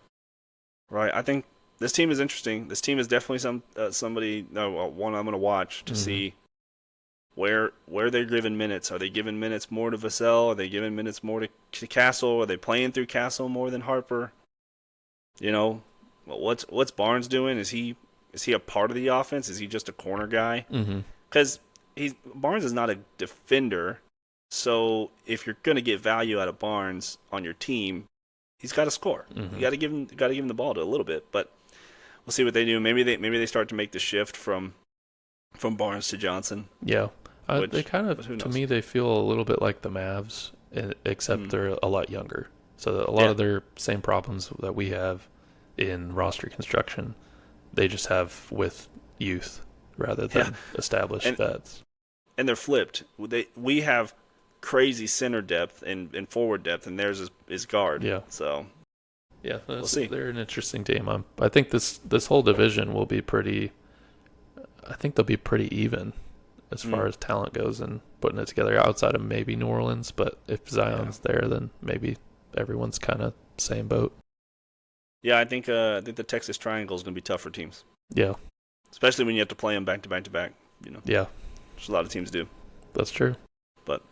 I think this team is interesting. This team is definitely one I'm going to watch to see where they're given minutes. Are they giving minutes more to Vassell? Are they giving minutes more to Castle? Are they playing through Castle more than Harper? What's Barnes doing? Is he a part of the offense? Is he just a corner guy? Because Barnes is not a defender, so if you're going to get value out of Barnes on your team, he's got to score. You got to give him the ball to a little bit. But we'll see what they do. Maybe they start to make the shift from Barnes to Johnson.
Yeah, they kind of, to me, they feel a little bit like the Mavs, except they're a lot younger. So a lot of their same problems that we have in roster construction, they just have with youth rather than established vets.
And they're flipped. We have crazy center depth and forward depth, and theirs is guard. Yeah. So
we'll see. They're an interesting team. I think this whole division will be pretty. I think they'll be pretty even as far as talent goes and putting it together, outside of maybe New Orleans. But if Zion's there, then maybe everyone's kind of same boat.
Yeah, I think the Texas Triangle is going to be tough for teams.
Yeah,
especially when you have to play them back to back to back.
Yeah,
which a lot of teams do.
That's true.
But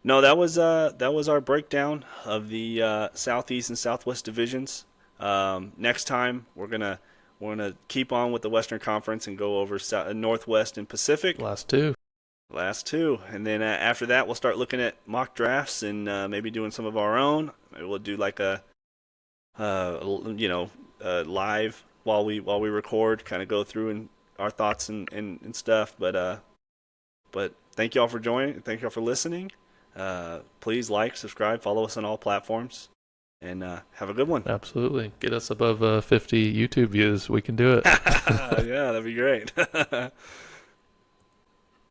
no, that was our breakdown of the Southeast and Southwest divisions. Next time we're gonna keep on with the Western Conference and go over Northwest and Pacific.
Last two,
and then after that we'll start looking at mock drafts and maybe doing some of our own. Maybe we'll do like a live while we record, kind of go through and our thoughts and stuff. But thank you all for joining. Thank you all for listening. Please like, subscribe, follow us on all platforms, and have a good one.
Absolutely. Get us above 50 YouTube views. We can do it.
Yeah, that'd be great.